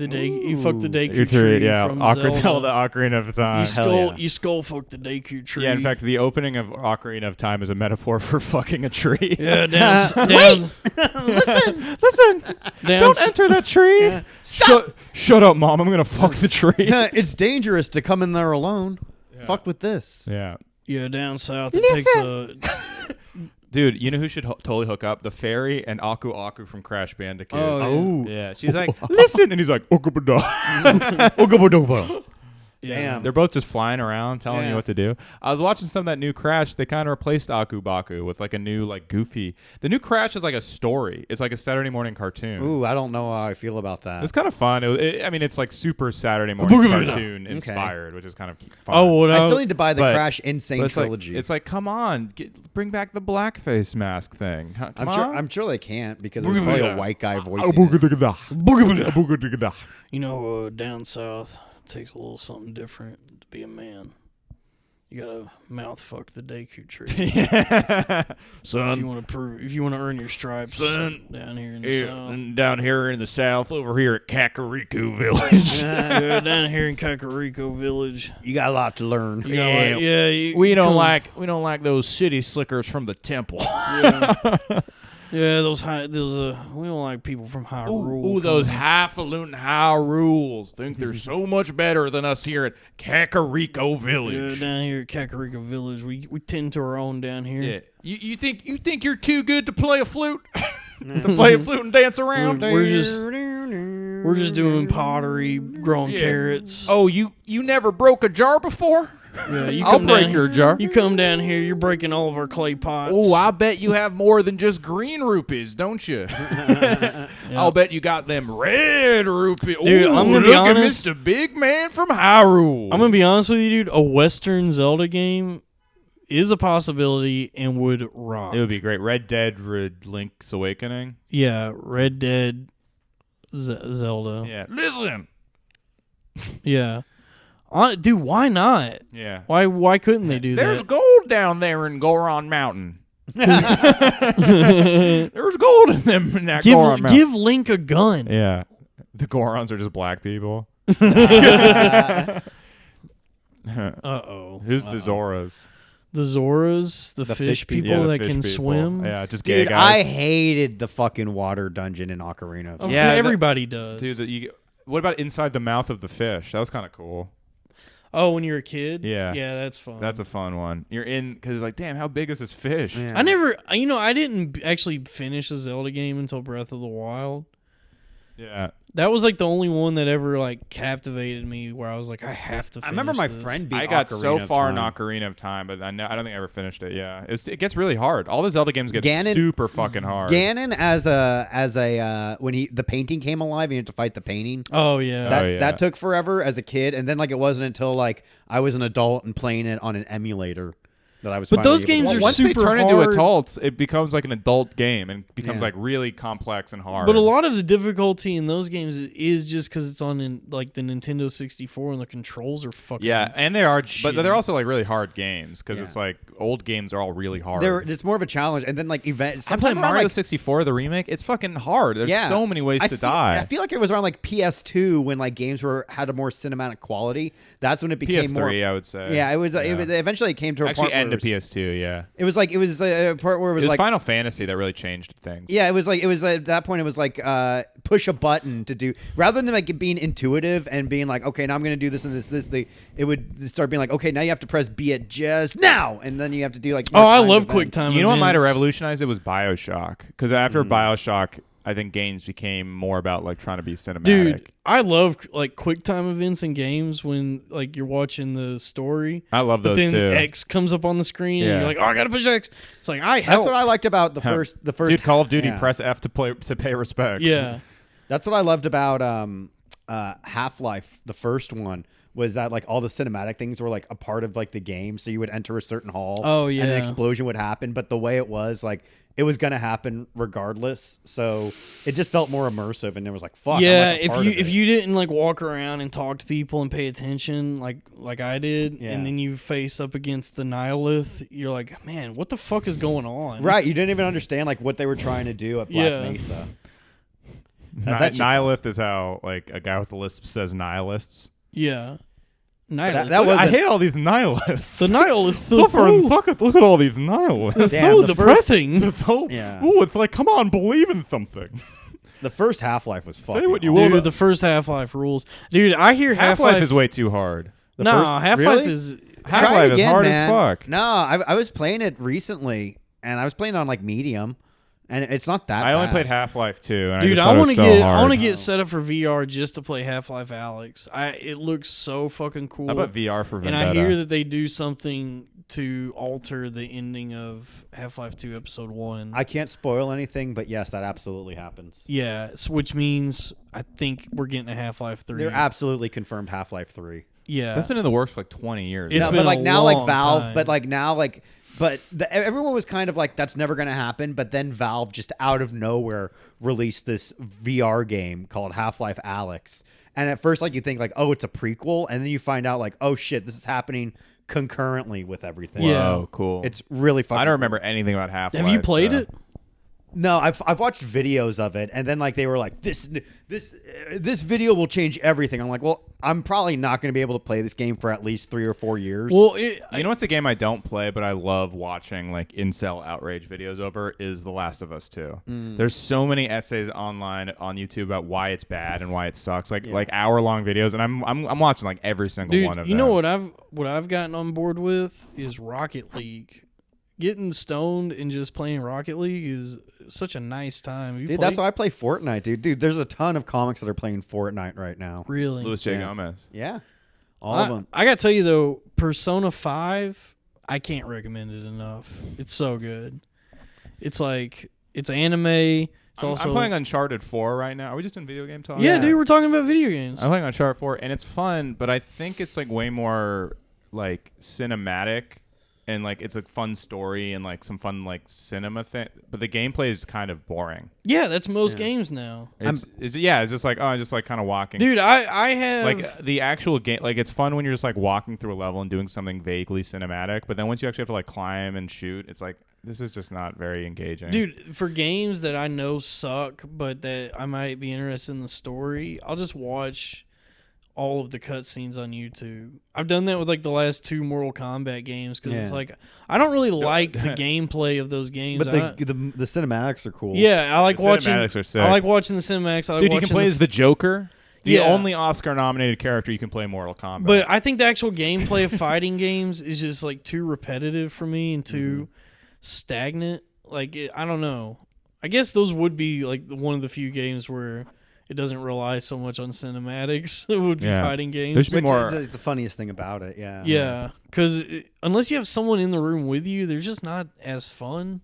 C: fuck the Deku
A: Your
C: tree.
A: tree, yeah.
C: From
A: Zelda,
C: Zelda.
A: Ocarina of Time.
B: yeah.
C: You skull fuck the Deku tree.
A: Yeah, in fact, the opening of Ocarina of Time is a metaphor for fucking a tree.
C: Yeah, down.
B: Listen.
C: Down,
A: Don't enter that tree. Shut up, Mom. I'm going to fuck the tree.
B: It's dangerous to come in there alone. Fuck with this.
A: Yeah.
C: Yeah, down south. It takes a.
A: Dude, you know who should totally hook up? The fairy and Aku Aku from Crash Bandicoot.
C: Oh,
A: Yeah, she's like, listen. And he's like, Okabada.
B: Damn.
A: They're both just flying around telling you
B: Yeah.
A: what to do. I was watching some of that new Crash. They kind of replaced Aku Baku with like a new, like, goofy. The new Crash is like a story. It's like a Saturday morning cartoon.
B: Ooh, I don't know how I feel about that.
A: It's kind of fun. I mean, it's like super Saturday morning
C: Boogaloo.
A: cartoon inspired, which is kind of fun.
C: Oh, what
B: I still need to buy the
A: But-
B: Crash Insane
A: But it's
B: trilogy.
A: Like, it's like, come on, bring back the blackface mask thing. Come
B: I'm
A: on.
B: sure they can't because there's probably a white guy
A: Oh,
B: voicing it.
C: You know, down south it takes a little something different to be a man. You gotta mouth fuck the Deku tree. If you want to if you want to earn your stripes,
A: Son,
C: down here in the south.
A: down here in the South, over here at Kakariko Village.
C: Yeah, down here in Kakariko Village.
B: You got a lot to learn.
C: You gotta
A: Yeah.
C: you
A: we don't
C: come-
A: like those city slickers from the temple.
C: Yeah. Yeah, those we don't like people from Hyrule.
A: Ooh, those highfalutin Hyrules think they're so much better than us here at Kakariko
C: Yeah,
A: Village.
C: down here at Kakariko Village, we tend to our own down here.
A: Yeah. You think you're too good to play a flute? To play a flute and dance around?
C: We're just doing pottery, growing carrots.
A: Oh, you never broke a jar before?
C: Yeah, you
A: I'll
C: come
A: break
C: down
A: your
C: here-
A: jar.
C: You come down here, you're breaking all of our clay pots.
A: Oh, I bet you have more than just green rupees, don't you? I'll bet you got them red rupees.
C: Dude,
A: Ooh,
C: I'm gonna be
A: look at
C: honest.
A: Mr. Big Man from Hyrule.
C: I'm gonna be honest with you, dude. A Western Zelda game is a possibility and would rock.
A: It would be great. Red Dead Link's Awakening.
C: Yeah, Red Dead Zelda.
A: Yeah. Listen.
C: Yeah. Dude, why not?
A: Yeah.
C: Why couldn't they do
A: There's
C: that?
A: gold down there in Goron Mountain. There's gold in them in that Goron Mountain.
C: Give Link a gun.
A: Yeah. The Gorons are just black people.
C: Uh-oh.
A: Who's the Zoras?
C: The Zoras, the fish people
A: Yeah, the
C: that
A: fish
C: can
A: people.
C: swim.
A: Yeah, just gay
B: Dude,
A: guys.
B: I hated the fucking water dungeon in Ocarina. of Time.
A: Yeah,
C: everybody does.
A: Dude, what about inside the mouth of the fish? That was kind of cool.
C: Oh, when you're a kid?
A: Yeah.
C: Yeah, that's fun.
A: That's a fun one. You're in because like, damn, how big is this fish?
B: Yeah.
C: I didn't actually finish a Zelda game until Breath of the Wild.
A: Yeah.
C: That was like the only one that ever like captivated me where I was like, I have to finish
B: I remember my
C: this.
B: friend beat
A: I got
B: Ocarina
A: so
B: of
A: far in
B: Time.
A: Ocarina of Time, but I don't think I ever finished it. Yeah, it gets really hard. All the Zelda games get
B: Ganon-
A: super fucking hard.
B: Ganon as a when the painting came alive, you had to fight the painting.
C: Oh yeah.
B: That took forever as a kid, and then like it wasn't until like I was an adult and playing it on an emulator that I was.
C: But
B: finally
C: those
B: able to
C: games
B: play.
C: are
A: Once they
C: super
A: turn into
C: hard.
A: adults, it becomes like an adult game and becomes
B: Yeah.
A: like really complex and hard.
C: But a lot of the difficulty in those games is just because it's on like the Nintendo 64 and the controls are fucking.
A: Yeah, and they are, but
C: shitty.
A: they're also like really hard games because
B: Yeah.
A: it's like old games are all really hard.
B: It's more of a challenge, and then like
A: I'm
B: sometime
A: playing
B: around,
A: Mario
B: like,
A: 64, the remake. It's fucking hard. There's
B: Yeah.
A: so many ways to die.
B: I feel like it was around like PS2 when like games had a more cinematic quality. That's when it became
A: PS3,
B: more.
A: I would say.
B: Yeah, it was. Eventually, it came to a
A: Actually,
B: part
A: end
B: where
A: of PS2. Yeah,
B: it was like it was a part where it
A: it
B: was
A: was
B: like
A: Final Fantasy that really changed things.
B: yeah, it was at that point it was like push a button to do rather than like it being intuitive and being like okay now I'm gonna do this and this it would start being like okay now you have to press B at just now and then you have to do like
C: Oh,
B: more
C: I
B: timed
C: love
B: events.
C: quick time.
A: You know what might have
C: events.
A: revolutionized it was BioShock. Because after BioShock, I think games became more about like trying to be cinematic.
C: Dude, I love like quick time events in games when like you're watching the story.
A: I love
C: But
A: those
C: then
A: too.
C: X comes up on the screen and
A: Yeah.
C: you're like, oh, I gotta push X. It's like I
B: That's
C: helped.
B: what I liked about the first
A: Dude, Call of Duty,
B: yeah.
A: press F to pay respects.
C: Yeah.
B: That's what I loved about Half-Life, the first one, was that like all the cinematic things were like a part of like the game. So you would enter a certain hall,
C: Oh,
B: and an
C: yeah.
B: explosion would happen. But the way it was, like it was gonna happen regardless. So it just felt more immersive, and it was like fuck. I'm,
C: Yeah,
B: like, a
C: if
B: part
C: you
B: of
C: if
B: it.
C: you didn't like walk around and talk to people and pay attention like I did,
B: Yeah.
C: and then you face up against the Nihilith, you're like, man, what the fuck is going on?
B: right, you didn't even understand like what they were trying to do at Black
C: Yeah.
B: Mesa. That shit's
A: Nihilith is how like a guy with a lisp says nihilists.
C: Yeah. Nihilith.
B: that was
A: I
B: a-
A: hate all these nihilists.
C: the Nihilith.
A: Look at all these nihilists.
B: Damn,
C: Oh,
B: the
C: the
B: first-
C: breathing.
B: Yeah.
A: Ooh, it's like, come on, believe in something.
B: The first Half-Life was fucking.
A: what you
B: awesome.
A: will.
C: Dude, the first Half-Life rules. Dude, I hear
A: Half-Life is way too hard.
B: The
C: No,
B: first-
C: Half-Life
B: really?
C: is
B: Try
A: Half-Life
B: it
A: is
B: again,
A: hard
B: man.
A: as fuck.
B: No, I was playing it recently, and I was playing it on like medium, and it's not that.
A: I only
B: bad.
A: played Half-Life 2, and
C: Dude,
A: I just
C: I
A: thought it
C: want
A: was
C: to
A: so
C: get
A: hard.
C: I want to get set up for VR just to play Half-Life Alex. It looks so fucking cool.
A: How about VR for
C: and
A: Vendetta?
C: I hear that they do something to alter the ending of Half-Life 2 Episode 1.
B: I can't spoil anything, but yes, that absolutely happens.
C: Yeah, which means I think we're getting a Half-Life 3.
B: They're absolutely confirmed Half-Life 3.
C: Yeah.
A: That's been in the works for like 20 years.
C: It's
B: No,
C: been
B: but like
C: a
B: now, like
C: long
B: Valve,
C: time.
B: but like now, like. But everyone was kind of like, that's never going to happen. But then Valve just out of nowhere released this VR game called Half-Life Alyx. And at first, like you think like, oh, it's a prequel. And then you find out like, oh, shit, this is happening concurrently with everything.
C: Yeah.
A: Whoa, cool.
B: It's really fucking
A: I don't remember anything about Half-Life.
C: Have you played
A: so-
C: it?
B: No, I've watched videos of it, and then like they were like, this video will change everything. I'm like, well, I'm probably not going to be able to play this game for at least 3 or 4 years.
C: Well,
A: You know what's a game I don't play, but I love watching like incel outrage videos over is The Last of Us 2. There's so many essays online on YouTube about why it's bad and why it sucks, like hour-long videos, and I'm watching like every single one of them.
C: You know what I've gotten on board with is Rocket League. Getting stoned and just playing Rocket League is such a nice time.
B: Dude, that's why I play Fortnite, dude. Dude, there's a ton of comics that are playing Fortnite right now.
C: Really?
A: Louis J. Gomez.
B: Yeah. All of them.
C: I got to tell you, though, Persona 5, I can't recommend it enough. It's so good. It's like, it's anime. I'm
A: playing Uncharted 4 right now. Are we just in video game talk?
C: Yeah, dude, we're talking about video games.
A: I'm playing Uncharted 4, and it's fun, but I think it's like way more like cinematic. And like it's a fun story and like some fun like cinema thing, but the gameplay is kind of boring.
C: Yeah, that's most games now.
A: It's just like I'm just like kind of walking.
C: Dude, I have
A: like the actual game. Like it's fun when you're just like walking through a level and doing something vaguely cinematic, but then once you actually have to like climb and shoot, it's like this is just not very engaging.
C: Dude, for games that I know suck, but that I might be interested in the story, I'll just watch all of the cutscenes on YouTube. I've done that with like the last 2 Mortal Kombat games because it's like I don't really like the gameplay of those games.
B: But the cinematics are cool.
C: Yeah, I like watching.
A: Cinematics are sick.
C: I like watching the cinematics. I like
A: Dude, you can play as the Joker. The
C: Yeah.
A: only Oscar-nominated character you can play Mortal Kombat.
C: But I think the actual gameplay of fighting games is just like too repetitive for me and too stagnant. Like I don't know. I guess those would be like one of the few games where it doesn't rely so much on cinematics. It would be fighting games.
A: There should be more.
B: The funniest thing about it, yeah.
C: Yeah, because unless you have someone in the room with you, they're just not as fun.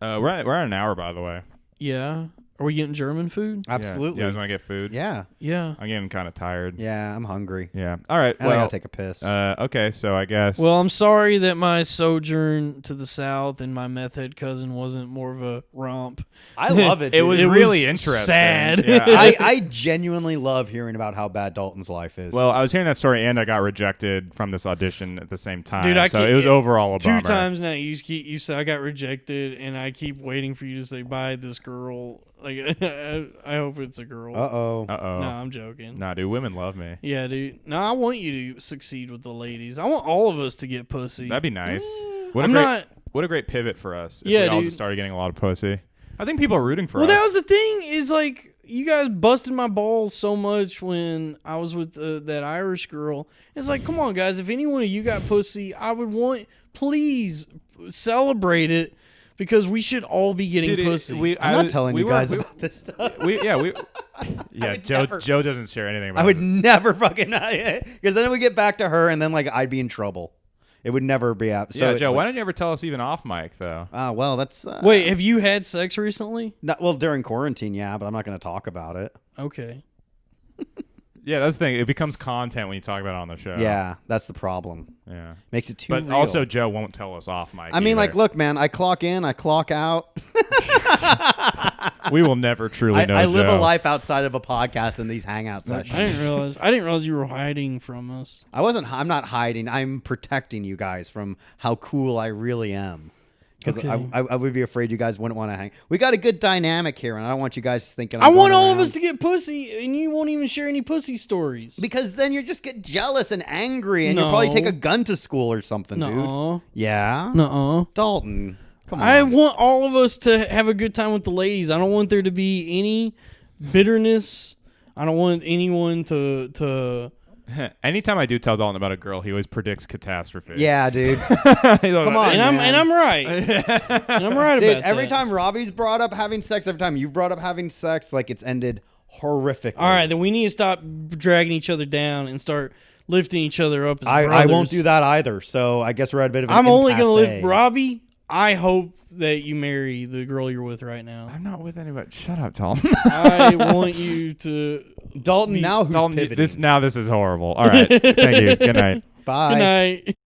A: We're at an hour, by the way.
C: Yeah. Are we getting German food?
B: Absolutely.
A: Yeah, you guys want to get food?
B: Yeah.
C: Yeah.
A: I'm getting kind of tired.
B: Yeah, I'm hungry.
A: Yeah. All right.
B: And I gotta take a piss.
A: Okay, so I guess.
C: Well, I'm sorry that my sojourn to the south and my meth head cousin wasn't more of a romp.
B: I love it.
A: It
B: dude.
A: was
C: It
A: really
C: was
A: interesting.
C: sad.
A: Yeah.
B: I genuinely love hearing about how bad Dalton's life is.
A: Well, I was hearing that story, and I got rejected from this audition at the same time.
C: Dude,
A: so it was overall a bummer.
C: 2 times now you said I got rejected, and I keep waiting for you to say bye. This girl, like I hope it's a girl.
B: Uh-oh.
C: No, I'm joking.
A: Nah, dude, women love me.
C: Yeah, dude. No, I want you to succeed with the ladies. I want all of us to get pussy.
A: That'd be nice. What a great pivot for us. If
C: Yeah,
A: we all
C: dude.
A: just started getting a lot of pussy. I think people are rooting for us.
C: Well, that was the thing. Is like you guys busted my balls so much when I was with that Irish girl. It's like, come on, guys. If any one of you got pussy, I would want. Please celebrate it. Because we should all be getting pussy.
B: I'm not telling you guys about this stuff.
A: Joe doesn't share anything about it.
B: I would never fucking because then we get back to her and then like I'd be in trouble. It would never be up. So
A: yeah, Joe, why don't you ever tell us even off mic though?
B: Well, that's
C: Wait, have you had sex recently?
B: well, during quarantine, yeah, but I'm not going to talk about it.
C: Okay.
A: Yeah, that's the thing. It becomes content when you talk about it on the show.
B: Yeah, that's the problem.
A: Yeah.
B: Makes it too
A: But
B: real.
A: also, Joe won't tell us off mic.
B: I mean,
A: either.
B: like, look, man, I clock in, I clock out.
A: We will never truly know
B: I live
A: Joe.
B: a life outside of a podcast and these hangout sessions.
C: I didn't realize you were hiding from us.
B: I'm not hiding. I'm protecting you guys from how cool I really am. Because
C: Okay.
B: I would be afraid you guys wouldn't want to hang. We got a good dynamic here, and I don't want you guys thinking.
C: I want all of us to get pussy, and you won't even share any pussy stories.
B: Because then you just get jealous and angry, and you'll probably take a gun to school or something, dude. Yeah?
C: Nuh-uh.
B: Dalton, come on.
C: I want all of us to have a good time with the ladies. I don't want there to be any bitterness. I don't want anyone to
A: Anytime I do tell Dalton about a girl, he always predicts catastrophe.
B: Yeah, dude.
A: Come
B: on.
C: and I'm right. And I'm right
B: Dude,
C: about that.
B: every time Robbie's brought up having sex, every time you've brought up having sex, like it's ended horrifically.
C: All right, then we need to stop dragging each other down and start lifting each other up as
B: I
C: brothers.
B: won't do that either. So I guess we're at a bit of an
C: I'm only going to
B: impasse.
C: lift Robbie. I hope that you marry the girl you're with right now.
A: I'm not with anybody. Shut up, Dalton.
C: I want you to...
B: Dalton, now who's
A: Dalton,
B: pivoting?
A: this is horrible. All right. Thank you. Good night.
B: Bye.
C: Good night.